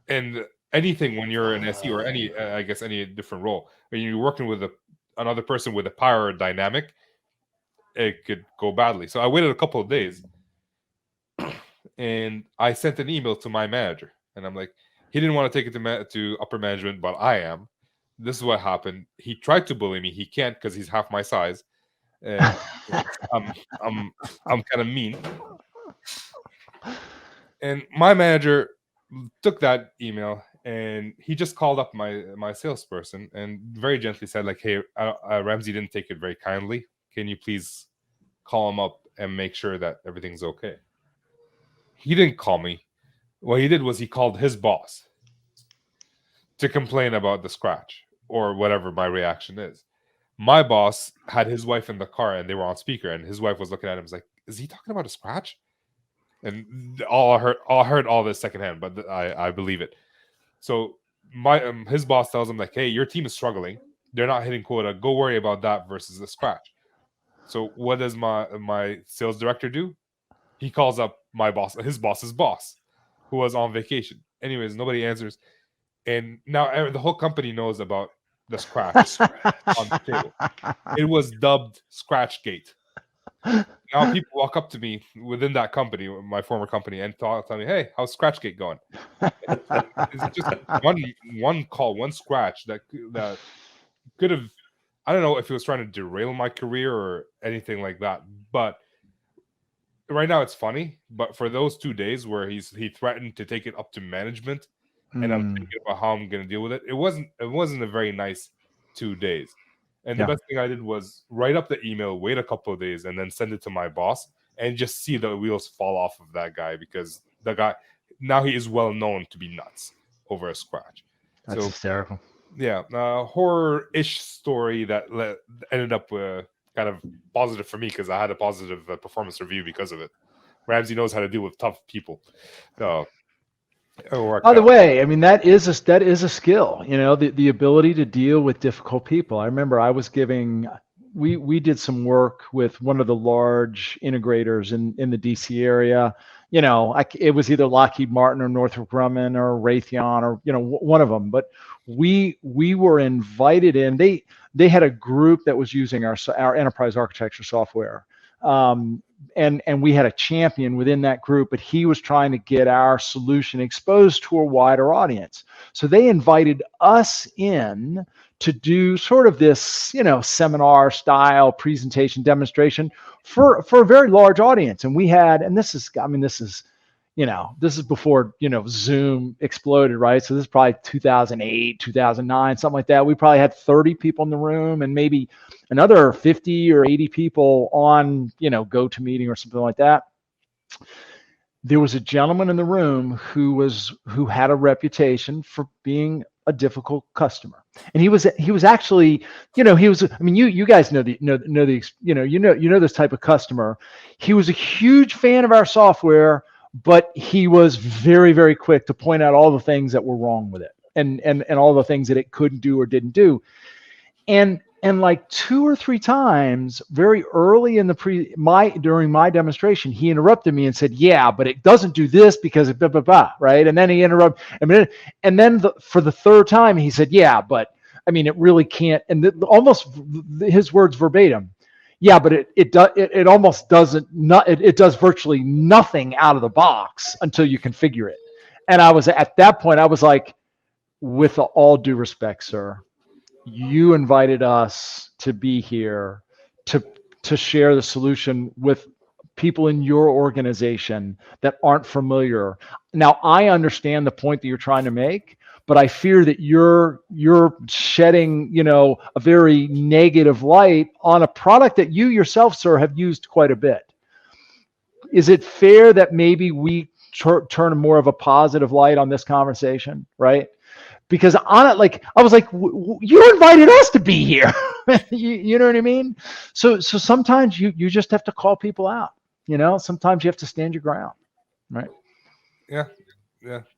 A: And anything when you're an SE or any, I guess, any different role, when you're working with another person with a power dynamic, it could go badly. So I waited a couple of days. And I sent an email to my manager, and I'm like, he didn't want to take it to upper management, but I am. This is what happened. He tried to bully me. He can't because he's half my size. And I'm kind of mean. And my manager took that email, and he just called up my salesperson and very gently said, like, "Hey, Ramsey didn't take it very kindly. Can you please call him up and make sure that everything's okay?" He didn't call me. What he did was he called his boss to complain about the scratch or whatever my reaction is. My boss had his wife in the car, and they were on speaker, and his wife was looking at him, was like, "Is he talking about a scratch?" And I heard all this secondhand, but I believe it. So his boss tells him, like, "Hey, your team is struggling. They're not hitting quota. Go worry about that versus the scratch." So what does my sales director do? He calls up my boss, his boss's boss, who was on vacation. Anyways, nobody answers. And now the whole company knows about the scratch on the table. It was dubbed Scratchgate. Now people walk up to me within that company, my former company, and tell me, "Hey, how's Scratchgate going?" It's just one call, one scratch that could have, I don't know if he was trying to derail my career or anything like that, but right now it's funny. But for those 2 days where he threatened to take it up to management, and I'm thinking about how I'm going to deal with it, it wasn't a very nice 2 days. And the best thing I did was write up the email, wait a couple of days, and then send it to my boss, and just see the wheels fall off of that guy, because the guy now, he is well known to be nuts over a scratch.
C: That's hysterical.
A: Yeah, horror-ish story that ended up kind of positive for me, because I had a positive performance review because of it. Ramsey knows how to deal with tough people.
C: By the way, I mean, that is a skill, the ability to deal with difficult people. I remember we did some work with one of the large integrators in the DC area. It was either Lockheed Martin or Northrop Grumman or Raytheon or, one of them, but we were invited in. They had a group that was using our enterprise architecture software. And we had a champion within that group, but he was trying to get our solution exposed to a wider audience. So they invited us in to do sort of this, seminar style presentation demonstration for a very large audience. And we had, and this is this is before, Zoom exploded, right? So this is probably 2008, 2009, something like that. We probably had 30 people in the room and maybe another 50 or 80 people on, GoToMeeting or something like that. There was a gentleman in the room who had a reputation for being a difficult customer, and he was actually, you guys know this type of customer. He was a huge fan of our software, but he was very, very quick to point out all the things that were wrong with it, and all the things that it couldn't do or didn't do, and like 2 or 3 times very early in during my demonstration, he interrupted me and said, yeah, but it doesn't do this because of blah, blah, blah, right? And then he interrupted, and then for the 3rd time, he said, yeah, but it really can't. And almost his words verbatim. Yeah, but it almost doesn't, it does virtually nothing out of the box until you configure it. And at that point, I was like, with all due respect, sir, you invited us to be here to share the solution with people in your organization that aren't familiar. Now, I understand the point that you're trying to make, but I fear that you're shedding, a very negative light on a product that you yourself, sir, have used quite a bit. Is it fair that maybe we turn more of a positive light on this conversation, right? Because I was like, you invited us to be here. you know what I mean? So sometimes you just have to call people out. Sometimes you have to stand your ground, right?
A: Yeah.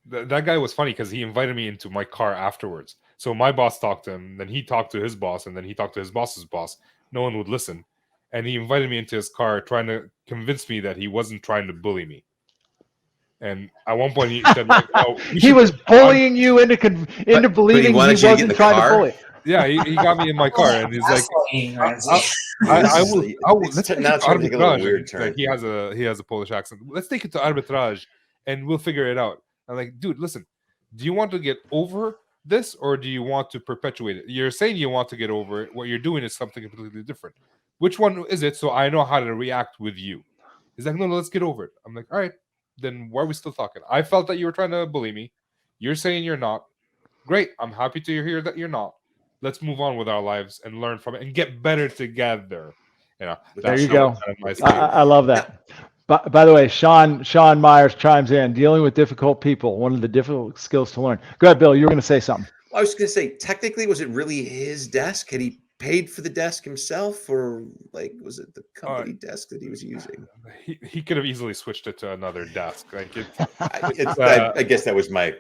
A: That guy was funny because he invited me into my car afterwards. So my boss talked to him, then he talked to his boss, and then he talked to his boss's boss. No one would listen, and he invited me into his car, trying to convince me that he wasn't trying to bully me. And at one point, he said, "Oh,
C: he was bullying you into believing he wasn't trying to bully."
A: Yeah, he got me in my car, and he's like, "I will. Let's take it to arbitrage." Like, he has a Polish accent. Let's take it to arbitrage, and we'll figure it out. I'm like, dude, listen. Do you want to get over this, or do you want to perpetuate it? You're saying you want to get over it. What you're doing is something completely different. Which one is it? So I know how to react with you. He's like, no, let's get over it. I'm like, all right. Then why are we still talking? I felt that you were trying to bully me. You're saying you're not. Great. I'm happy to hear that you're not. Let's move on with our lives and learn from it and get better together.
C: There you go. I love that. By the way, Sean Myers chimes in. Dealing with difficult people, one of the difficult skills to learn. Go ahead, Bill. You were going to say something.
F: I was going to say, technically, was it really his desk? Had he paid for the desk himself, or was it the company desk that he was using?
A: He could have easily switched it to another desk.
F: I guess that was my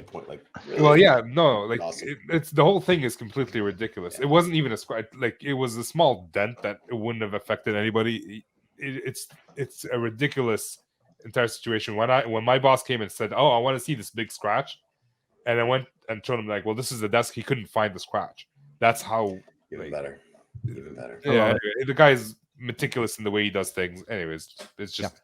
F: point.
A: Really, well, yeah, no, awesome. It's the whole thing is completely ridiculous. Yeah. It wasn't even it was a small dent that it wouldn't have affected anybody. It's a ridiculous entire situation. When my boss came and said, "Oh, I want to see this big scratch," and I went and showed him well, this is the desk. He couldn't find the scratch. That's how. Even better. Yeah, the guy's meticulous in the way he does things. Anyways, it's just.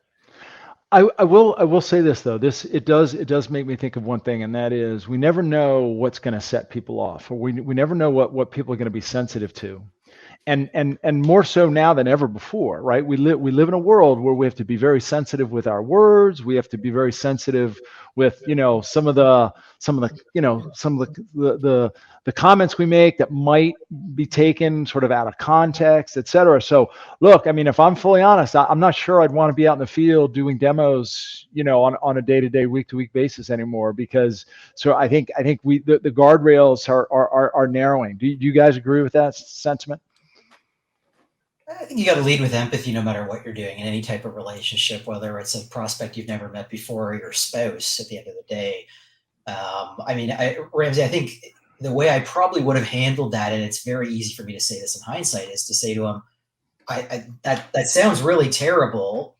C: Yeah. I will say this though. It does make me think of one thing, and that is we never know what's going to set people off, or we never know what people are going to be sensitive to. And more so now than ever before, right? We live in a world where we have to be very sensitive with our words. We have to be very sensitive with some of the comments we make that might be taken sort of out of context, et cetera. So look, if I'm fully honest, I'm not sure I'd want to be out in the field doing demos, on a day-to-day, week-to-week basis anymore, because I think the guardrails are narrowing. Do you guys agree with that sentiment?
E: I think you got to lead with empathy no matter what you're doing in any type of relationship, whether it's a prospect you've never met before or your spouse at the end of the day. Ramsey, I think the way I probably would have handled that, and it's very easy for me to say this in hindsight, is to say to him, that sounds really terrible.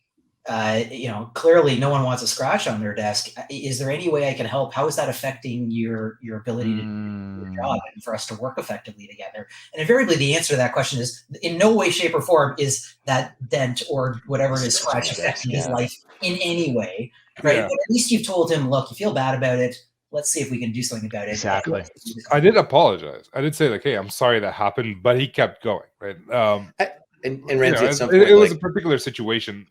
E: Clearly no one wants a scratch on their desk. Is there any way I can help? How is that affecting your ability to do your job and for us to work effectively together? And invariably the answer to that question is in no way, shape, or form is that dent or whatever it is scratch affecting his life in any way. Right. Yeah. But at least you've told him, look, you feel bad about it. Let's see if we can do something about it.
C: Exactly.
A: I did apologize. I did say hey, I'm sorry that happened, but he kept going. Right.
F: And Ramsey,
A: it was a particular situation.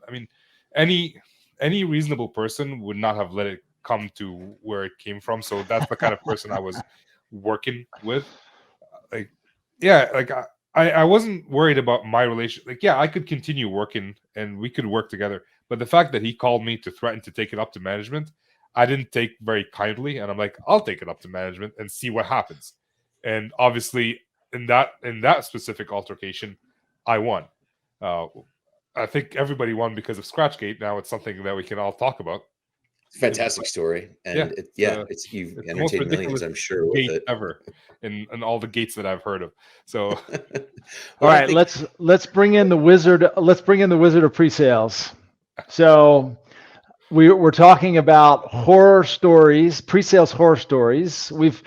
A: any reasonable person would not have let it come to where it came from. So that's the kind of person I was working with. Like, yeah, like I wasn't worried about my relationship. Like, yeah, I could continue working and we could work together. But the fact that he called me to threaten to take it up to management, I didn't take very kindly. And I'm like, I'll take it up to management and see what happens. And obviously, in that specific altercation, I won. I think everybody won because of Scratchgate. Now it's something that we can all talk about.
F: Fantastic story, and it's you've
A: it's the most
F: entertained millions,
A: ridiculous
F: I'm sure, with
A: gate
F: it.
A: ever in all the gates that I've heard of. So,
C: All
F: Well, I
C: right,
F: think-
C: let's bring in the wizard. Let's bring in the wizard of pre-sales. So we're talking about horror stories, pre-sales horror stories. We've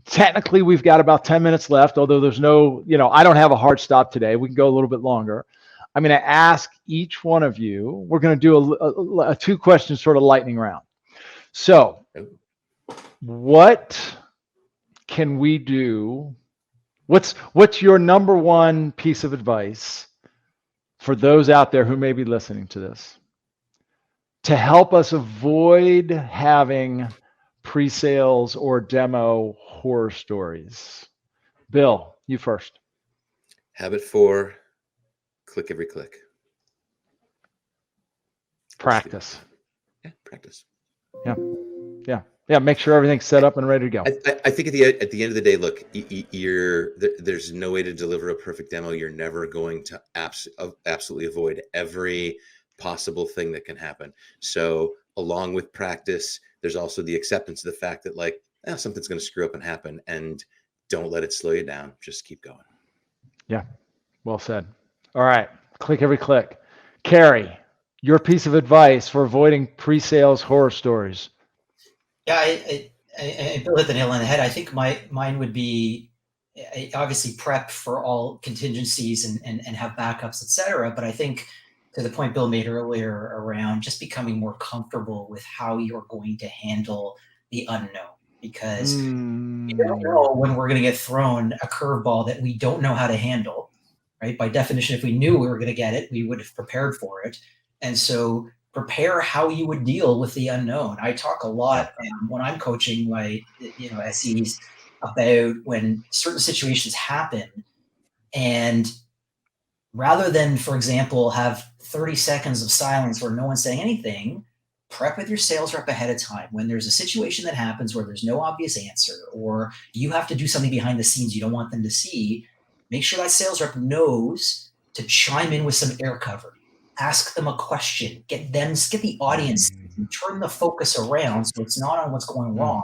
C: got about 10 minutes left, although there's no, I don't have a hard stop today. We can go a little bit longer. I'm going to ask each one of you, we're going to do a 2-question sort of lightning round. So what can we do? What's your number one piece of advice for those out there who may be listening to this to help us avoid having pre-sales or demo horror stories? Bill, you first.
F: Habit 4, click every click.
C: Practice.
F: Yeah, practice.
C: Yeah. Make sure everything's set up and ready to go.
F: I think at the end of the day, look, there's no way to deliver a perfect demo. You're never going to absolutely avoid every possible thing that can happen. So along with practice, there's also the acceptance of the fact that something's going to screw up and happen, and don't let it slow you down. Just keep going.
C: Yeah, well said. All right, click every click. Kerry, your piece of advice for avoiding pre-sales horror stories.
E: Yeah, I Bill hit the nail on the head. I think mine would be obviously prep for all contingencies and have backups, etc. But I think to the point Bill made earlier around just becoming more comfortable with how you're going to handle the unknown, because we don't know when we're going to get thrown a curveball that we don't know how to handle, right? By definition, if we knew we were going to get it, we would have prepared for it. And so prepare how you would deal with the unknown. I talk a lot when I'm coaching my SEs about when certain situations happen, and rather than, for example, have 30 seconds of silence where no one's saying anything, prep with your sales rep ahead of time. When there's a situation that happens where there's no obvious answer, or you have to do something behind the scenes you don't want them to see, make sure that sales rep knows to chime in with some air cover. Ask them a question, get the audience, turn the focus around so it's not on what's going wrong,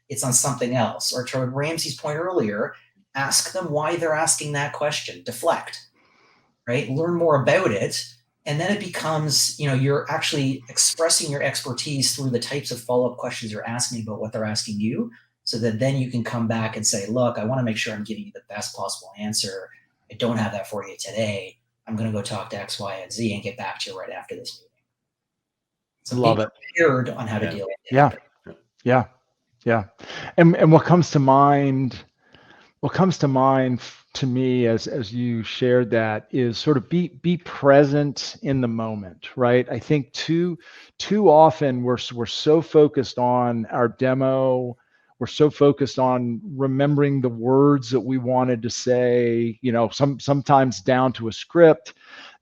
E: it's on something else. Or to Ramsey's point earlier, ask them why they're asking that question, deflect, right? Learn more about it. And then it becomes, you're actually expressing your expertise through the types of follow-up questions you're asking about what they're asking you, so that then you can come back and say, look, I want to make sure I'm giving you the best possible answer. I don't have that for you today. I'm going to go talk to X, Y, and Z and get back to you right after this meeting. So
C: Love
E: be prepared on how to deal with it.
C: Yeah. And what comes to mind to me as you shared that is sort of be present in the moment, right? I think too often we're so focused on our demo, we're so focused on remembering the words that we wanted to say, sometimes down to a script,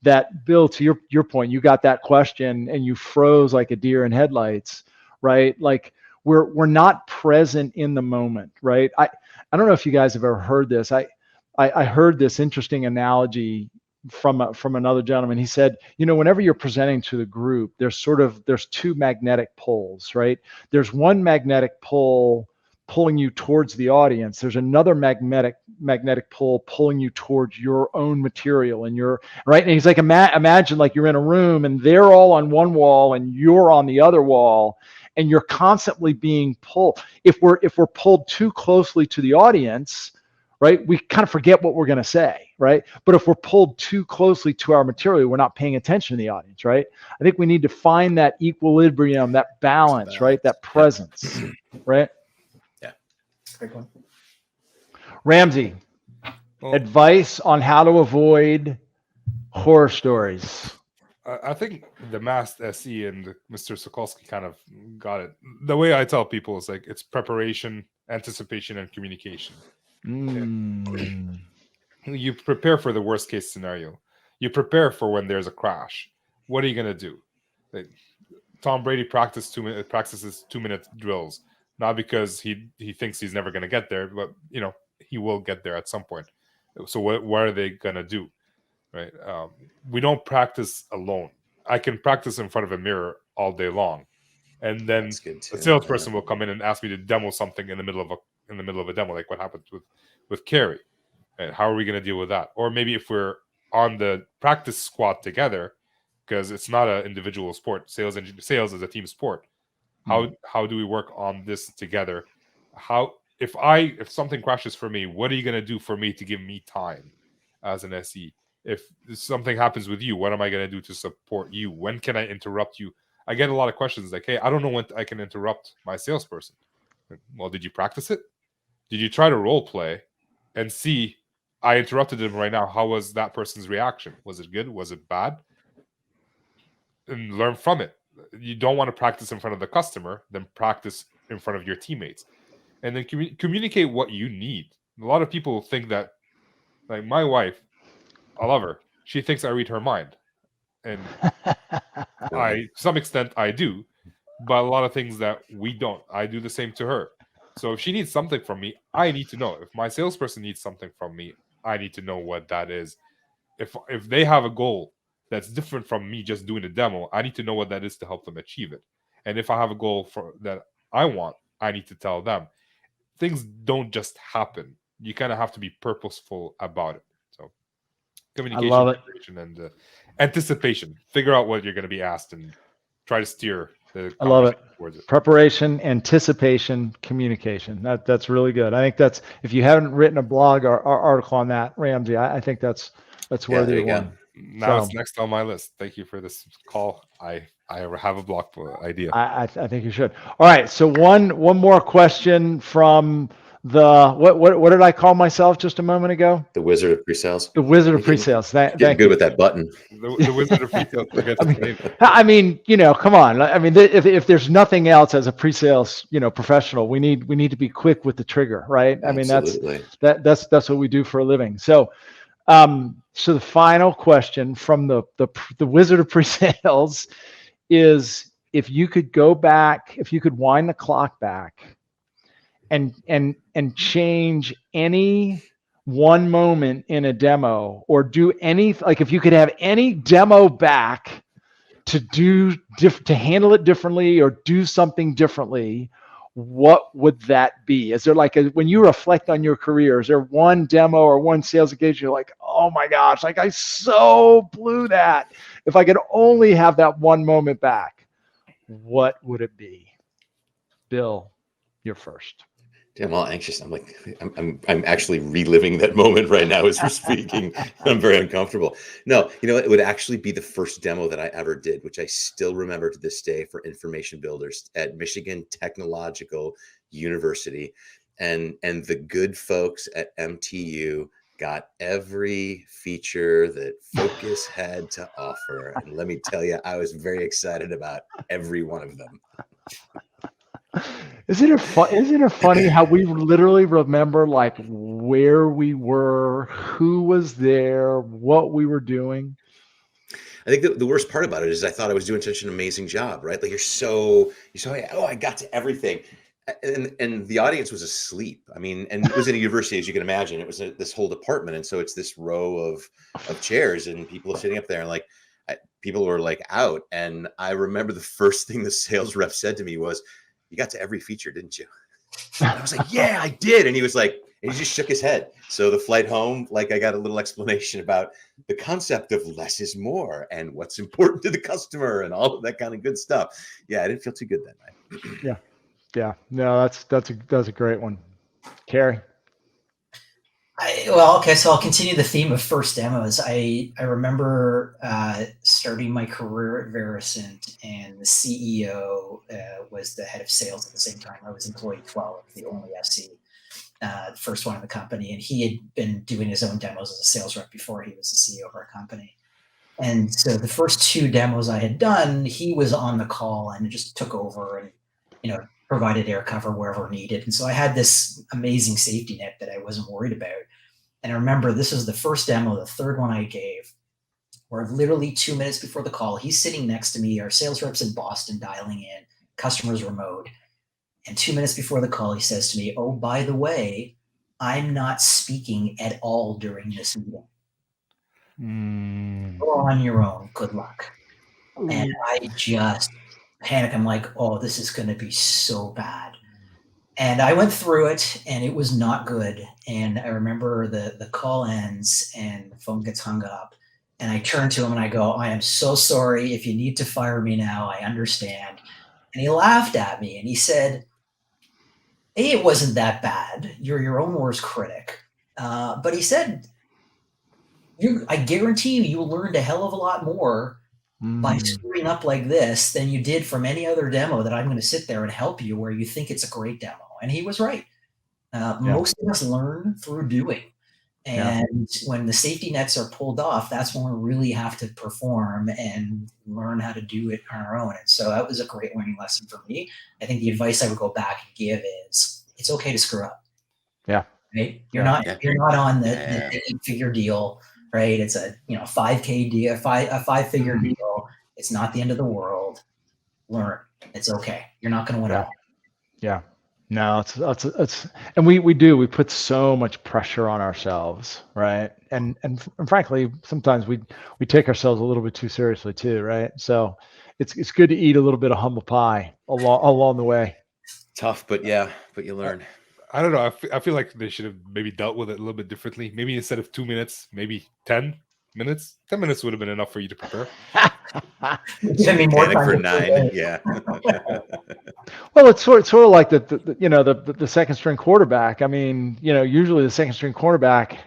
C: that Bill, to your point, you got that question and you froze like a deer in headlights, right? Like we're not present in the moment, right? I don't know if you guys have ever heard this. I heard this interesting analogy from another gentleman. He said, whenever you're presenting to the group, there's two magnetic poles, right? There's one magnetic pole pulling you towards the audience. There's another magnetic pull pulling you towards your own material and right. And he's like, imagine like you're in a room and they're all on one wall and you're on the other wall, and you're constantly being pulled. If we're pulled too closely to the audience, right, we kind of forget what we're going to say, right? But if we're pulled too closely to our material, we're not paying attention to the audience, right? I think we need to find that equilibrium, that balance, right? That presence, right?
F: Yeah.
E: Great point.
C: Ramsey, advice on how to avoid horror stories.
A: I think the masked SE and Mr. Sokolsky kind of got it. The way I tell people is like it's preparation, anticipation, and communication.
C: Mm.
A: You prepare for the worst case scenario. You prepare for when there's a crash. What are you gonna do? Like, Tom Brady practices 2 minute drills, not because he thinks he's never gonna get there, but he will get there at some point. So what are they gonna do? Right? We don't practice alone. I can practice in front of a mirror all day long, and then
F: That's good
A: a
F: too.
A: salesperson will come in and ask me to demo something in the middle of a demo, like what happened with Kerry. And how are we going to deal with that? Or maybe if we're on the practice squad together, because it's not an individual sport. Sales is a team sport. How do we work on this together? If something crashes for me, what are you going to do for me to give me time as an SE? If something happens with you, what am I going to do to support you? When can I interrupt you? I get a lot of questions like, hey, I don't know when I can interrupt my salesperson. Well, did you practice it? Did you try to role play and see? I interrupted him right now. How was that person's reaction? Was it good? Was it bad? And learn from it. You don't want to practice in front of the customer, then practice in front of your teammates. And then communicate what you need. A lot of people think that, like my wife, I love her. She thinks I read her mind. And to some extent, I do. But a lot of things that we don't. I do the same to her. So if she needs something from me, I need to know. If my salesperson needs something from me, I need to know what that is. If they have a goal that's different from me just doing a demo, I need to know what that is to help them achieve it. And if I have a goal that I want, I need to tell them. Things don't just happen. You kind of have to be purposeful about it. So communication,
C: love it.
A: preparation, and anticipation. Figure out what you're going to be asked and try to steer the
C: I love it.
A: conversation towards it.
C: Preparation, anticipation, communication. That's really good. I think that's, if you haven't written a blog or article on that, Ramsey, I think that's worthy of one.
A: Now it's next on my list. Thank you for this call. I have a blog idea.
C: I think you should. All right. So one more question from the what did I call myself just a moment ago?
F: The Wizard of Presales.
C: The Wizard of Presales. Thank
F: good
C: you.
F: with that button.
A: The Wizard of Presales.
C: I mean, come on. I mean, if there's nothing else as a pre-sales, professional, we need to be quick with the trigger, right? I mean, that's what we do for a living. So, so the final question from the Wizard of Presales is, if you could go back, if you could wind the clock back and change any one moment in a demo, or do any, like if you could have any demo back to handle it differently or do something differently, what would that be? Is there when you reflect on your career, is there one demo or one sales engagement you're like, oh my gosh, like I so blew that. If I could only have that one moment back, what would it be? Bill, you're first.
F: I'm all anxious. I'm like, I'm actually reliving that moment right now as we're speaking. I'm very uncomfortable. No, it would actually be the first demo that I ever did, which I still remember to this day, for information builders at Michigan Technological University. And the good folks at MTU got every feature that Focus had to offer. And let me tell you, I was very excited about every one of them.
C: Isn't it funny how we literally remember where we were, who was there, what we were doing?
F: I think the worst part about it is I thought I was doing such an amazing job, right? Like you're so I got to everything. And the audience was asleep. I mean, and it was in a university, as you can imagine. It was this whole department. And so it's this row of chairs and people are sitting up there, and people were out. And I remember the first thing the sales rep said to me was, "You got to every feature, didn't you?" And I was like, "Yeah, I did." And he was like, and he just shook his head. So the flight home, I got a little explanation about the concept of less is more and what's important to the customer and all of that kind of good stuff. Yeah, I didn't feel too good that night.
C: Yeah. No, that's a great one. Kerry.
E: So I'll continue the theme of first demos. I remember starting my career at Vericent, and the CEO was the head of sales at the same time. I was employee 12, the only SE, the first one in the company, and he had been doing his own demos as a sales rep before he was the CEO of our company. And so the first 2 demos I had done, he was on the call and just took over and, provided air cover wherever needed. And so I had this amazing safety net that I wasn't worried about. And I remember this was the first demo, the third one I gave, where literally 2 minutes before the call, he's sitting next to me, our sales reps in Boston dialing in, customers remote. And 2 minutes before the call, he says to me, "Oh, by the way, I'm not speaking at all during this meeting. Go on your own. Good luck." And I just panic. I'm like, oh, this is going to be so bad. And I went through it and it was not good. And I remember the call ends and the phone gets hung up. And I turn to him and I go, "I am so sorry. If you need to fire me now, I understand." And he laughed at me and he said, "Hey, it wasn't that bad. You're your own worst critic." But he said, I guarantee you'll learn a hell of a lot more by screwing up like this than you did from any other demo that I'm going to sit there and help you where you think it's a great demo. And he was right. Most of us learn through doing. And when the safety nets are pulled off, that's when we really have to perform and learn how to do it on our own. And so that was a great learning lesson for me. I think the advice I would go back and give is it's okay to screw up.
C: Yeah.
E: Right? You're not on the 8-figure deal, right? It's a 5K deal, a 5-figure deal. It's not the end of the world. Learn. It's okay. You're not going to win it all.
C: Yeah. No, it's and we put so much pressure on ourselves, right? And frankly, sometimes we take ourselves a little bit too seriously too, right? So it's good to eat a little bit of humble pie along the way.
F: Tough, but you learn.
A: I don't know. I feel like they should have maybe dealt with it a little bit differently. Maybe instead of 2 minutes, maybe 10 minutes. 10 minutes would have been enough for you to prepare.
E: More time
F: for 9, yeah.
C: Well, it's sort of like the second string quarterback. I mean, usually the second string quarterback,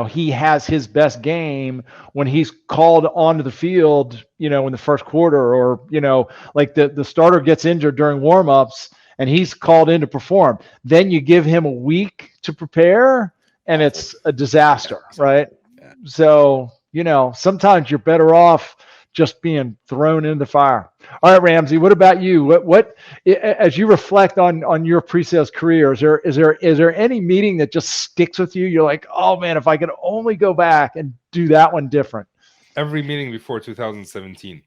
C: he has his best game when he's called onto the field, in the first quarter, or like the starter gets injured during warmups and he's called in to perform. Then you give him a week to prepare, and it's a disaster, right?
F: Yeah.
C: So sometimes you're better off just being thrown in the fire. All right, Ramsey, what about you? What as you reflect on your pre-sales career, is there any meeting that just sticks with you? You're like, oh man, if I could only go back and do that one different.
A: Every meeting before 2017.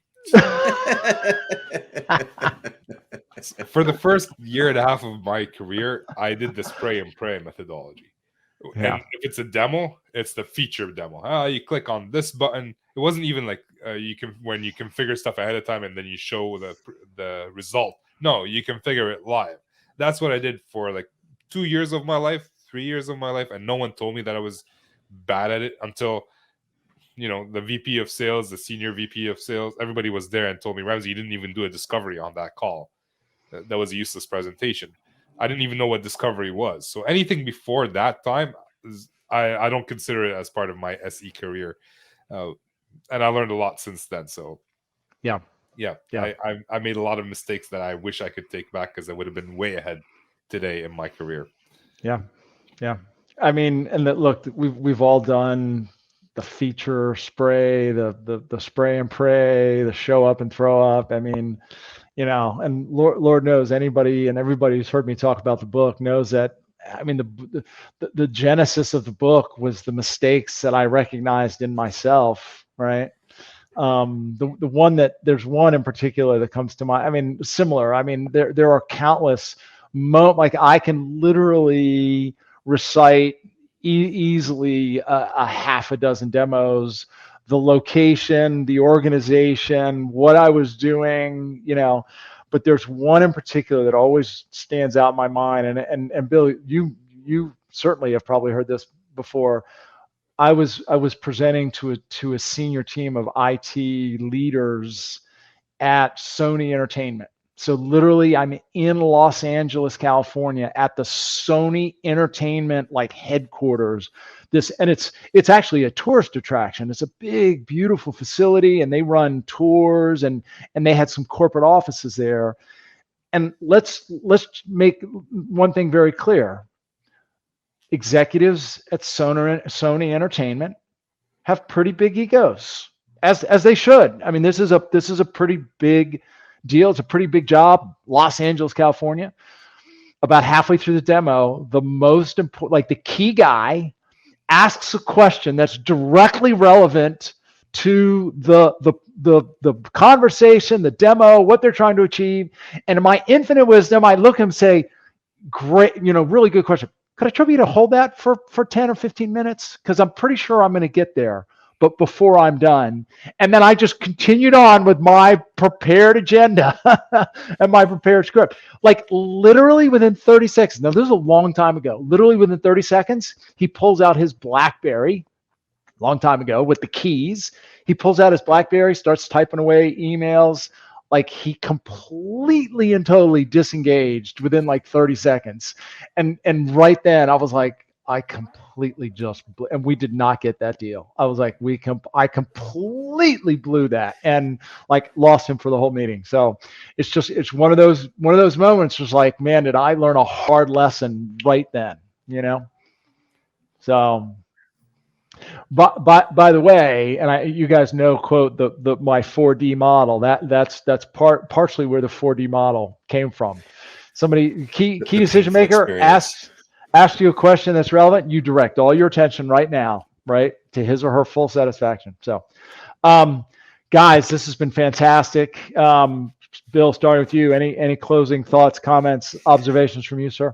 A: For the first year and a half of my career, I did the spray and pray methodology.
C: Yeah.
A: And if it's a demo, it's the feature demo. You click on this button. It wasn't even like when you configure stuff ahead of time and then you show the result. No, you configure it live. That's what I did for like 2 years of my life, 3 years of my life, and no one told me that I was bad at it until the VP of sales, the senior VP of sales, everybody was there and told me, "Ramsey, you didn't even do a discovery on that call. That was a useless presentation." I didn't even know what discovery was. So anything before that time, I don't consider it as part of my SE career. And I learned a lot since then. So yeah. I made a lot of mistakes that I wish I could take back because I would have been way ahead today in my career.
C: Yeah. I mean, and look, we've all done the feature spray, the spray and pray, the show up and throw up. I mean, and Lord knows anybody and everybody who's heard me talk about the book knows that. I mean, the genesis of the book was the mistakes that I recognized in myself, right? There's one in particular that comes to mind. I mean, similar. I mean, there are countless like I can literally recite easily a half a dozen demos, the location, the organization, what I was doing, but there's one in particular that always stands out in my mind. And Bill, you certainly have probably heard this before. I was presenting to a senior team of IT leaders at Sony Entertainment. So literally I'm in Los Angeles, California at the Sony Entertainment headquarters. It's actually a tourist attraction. It's a big, beautiful facility and they run tours and they had some corporate offices there. And let's make one thing very clear. Executives at Sony Entertainment have pretty big egos. as they should. I mean, this is a pretty big deal. It's a pretty big job. Los Angeles, California. About halfway through the demo, the most important, like the key guy, asks a question that's directly relevant to the conversation, the demo, what they're trying to achieve. And in my infinite wisdom, I look at him and say, great, really good question. Could I trouble you to hold that for 10 or 15 minutes? Because I'm pretty sure I'm going to get there, but before I'm done. And then I just continued on with my prepared agenda and my prepared script. Like literally within 30 seconds. Now, this is a long time ago. Literally within 30 seconds, he pulls out his BlackBerry, long time ago, with the keys. He pulls out his BlackBerry, starts typing away emails. Like he completely and totally disengaged within like 30 seconds. And right then I was like, I completely and we did not get that deal. I was like, I completely blew that and like lost him for the whole meeting. So it's one of those moments, just like, man, did I learn a hard lesson right then, So, by the way, and you guys know, quote, my 4D model, that's partially where the 4D model came from. Somebody, key decision maker asks you a question that's relevant, you direct all your attention right now, right, to his or her full satisfaction. So, guys, this has been fantastic. Bill, starting with you, any closing thoughts, comments, observations from you, sir?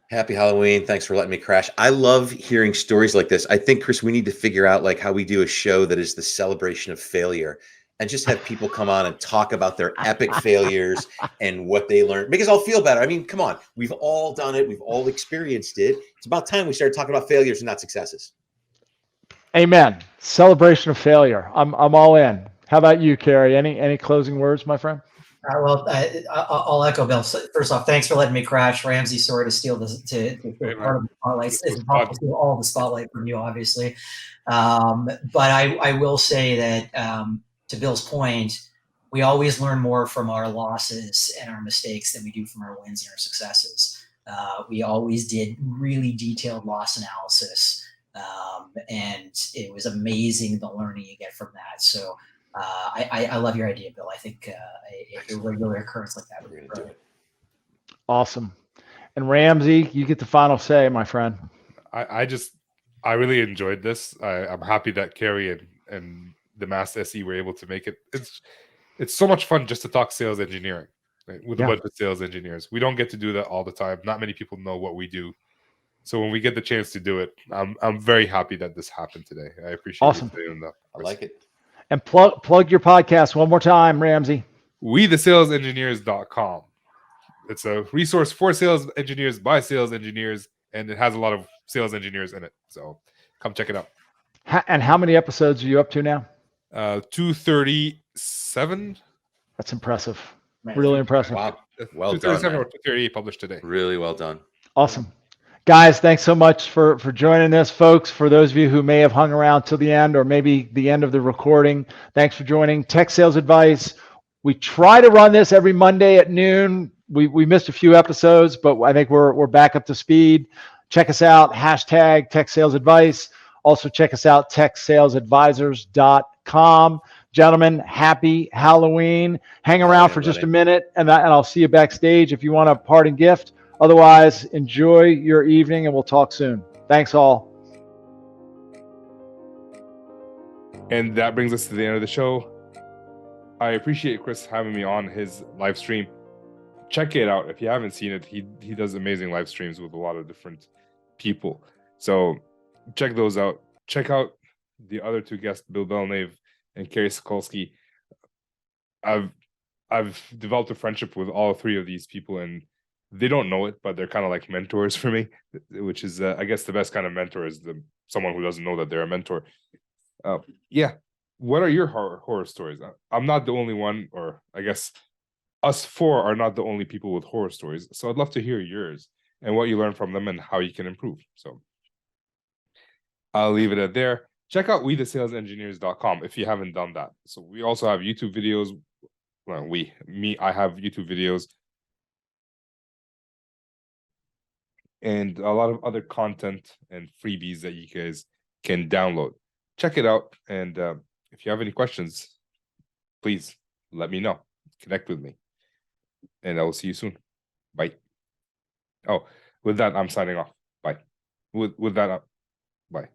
F: Happy Halloween. Thanks for letting me crash. I love hearing stories like this. I think, Chris, we need to figure out like how we do a show that is the celebration of failure and just have people come on and talk about their epic failures and what they learned, because I'll feel better. I mean, come on, we've all done it. We've all experienced it. It's about time we started talking about failures and not successes.
C: Amen. Celebration of failure. I'm all in. How about you, Kerry? Any closing words, my friend?
E: I'll echo Bill. First off, thanks for letting me crash. Ramsey, sorry to steal this to part of the spotlight. It's impossible to steal all the spotlight from you, obviously. But I will say that to Bill's point, we always learn more from our losses and our mistakes than we do from our wins and our successes. We always did really detailed loss analysis, and it was amazing the learning you get from that. So. I love your idea, Bill. I think a regular occurrence like that would be great.
C: Awesome. And Ramsey, you get the final say, my friend.
A: I really enjoyed this. I'm happy that Kerry and the Mass SE were able to make it. It's so much fun just to talk sales engineering, right, with a bunch of sales engineers. We don't get to do that all the time. Not many people know what we do. So when we get the chance to do it, I'm very happy that this happened today. I appreciate
C: awesome.
A: You saying that.
D: I like it.
C: And plug your podcast one more time, Ramsey.
A: WeTheSalesEngineers.com. It's a resource for sales engineers by sales engineers, and it has a lot of sales engineers in it. So come check it out.
C: And how many episodes are you up to now?
A: 237.
C: That's impressive. Really impressive.
F: Wow. Well
A: 237
F: done,
A: or 238 published today.
F: Really well done.
C: Awesome. Guys, thanks so much for joining us, folks. For those of you who may have hung around till the end or maybe the end of the recording, thanks for joining Tech Sales Advice. We try to run this every Monday at noon. We missed a few episodes, but I think we're back up to speed. Check us out, hashtag Tech Sales Advice. Also check us out, techsalesadvisors.com. Gentlemen, happy Halloween. Hang around for just a minute, and I'll see you backstage if you want a parting gift. Otherwise, enjoy your evening, and we'll talk soon. Thanks all.
A: And that brings us to the end of the show. I appreciate Chris having me on his live stream. Check it out. If you haven't seen it, he does amazing live streams with a lot of different people. So check those out. Check out the other two guests, Bill Balnave and Kerry Sokalsky. I've developed a friendship with all three of these people, and they don't know it, but they're kind of like mentors for me, which is, I guess, the best kind of mentor is someone who doesn't know that they're a mentor. What are your horror stories? I'm not the only one, or I guess us four are not the only people with horror stories. So I'd love to hear yours and what you learned from them and how you can improve. So I'll leave it at there. Check out WeTheSalesEngineers.com if you haven't done that. So we also have YouTube videos. Well, I have YouTube videos and a lot of other content and freebies that you guys can download. Check it out, and if you have any questions, please let me know. Connect with me. And I will see you soon. Bye. Oh, with that, I'm signing off. Bye. With that, bye.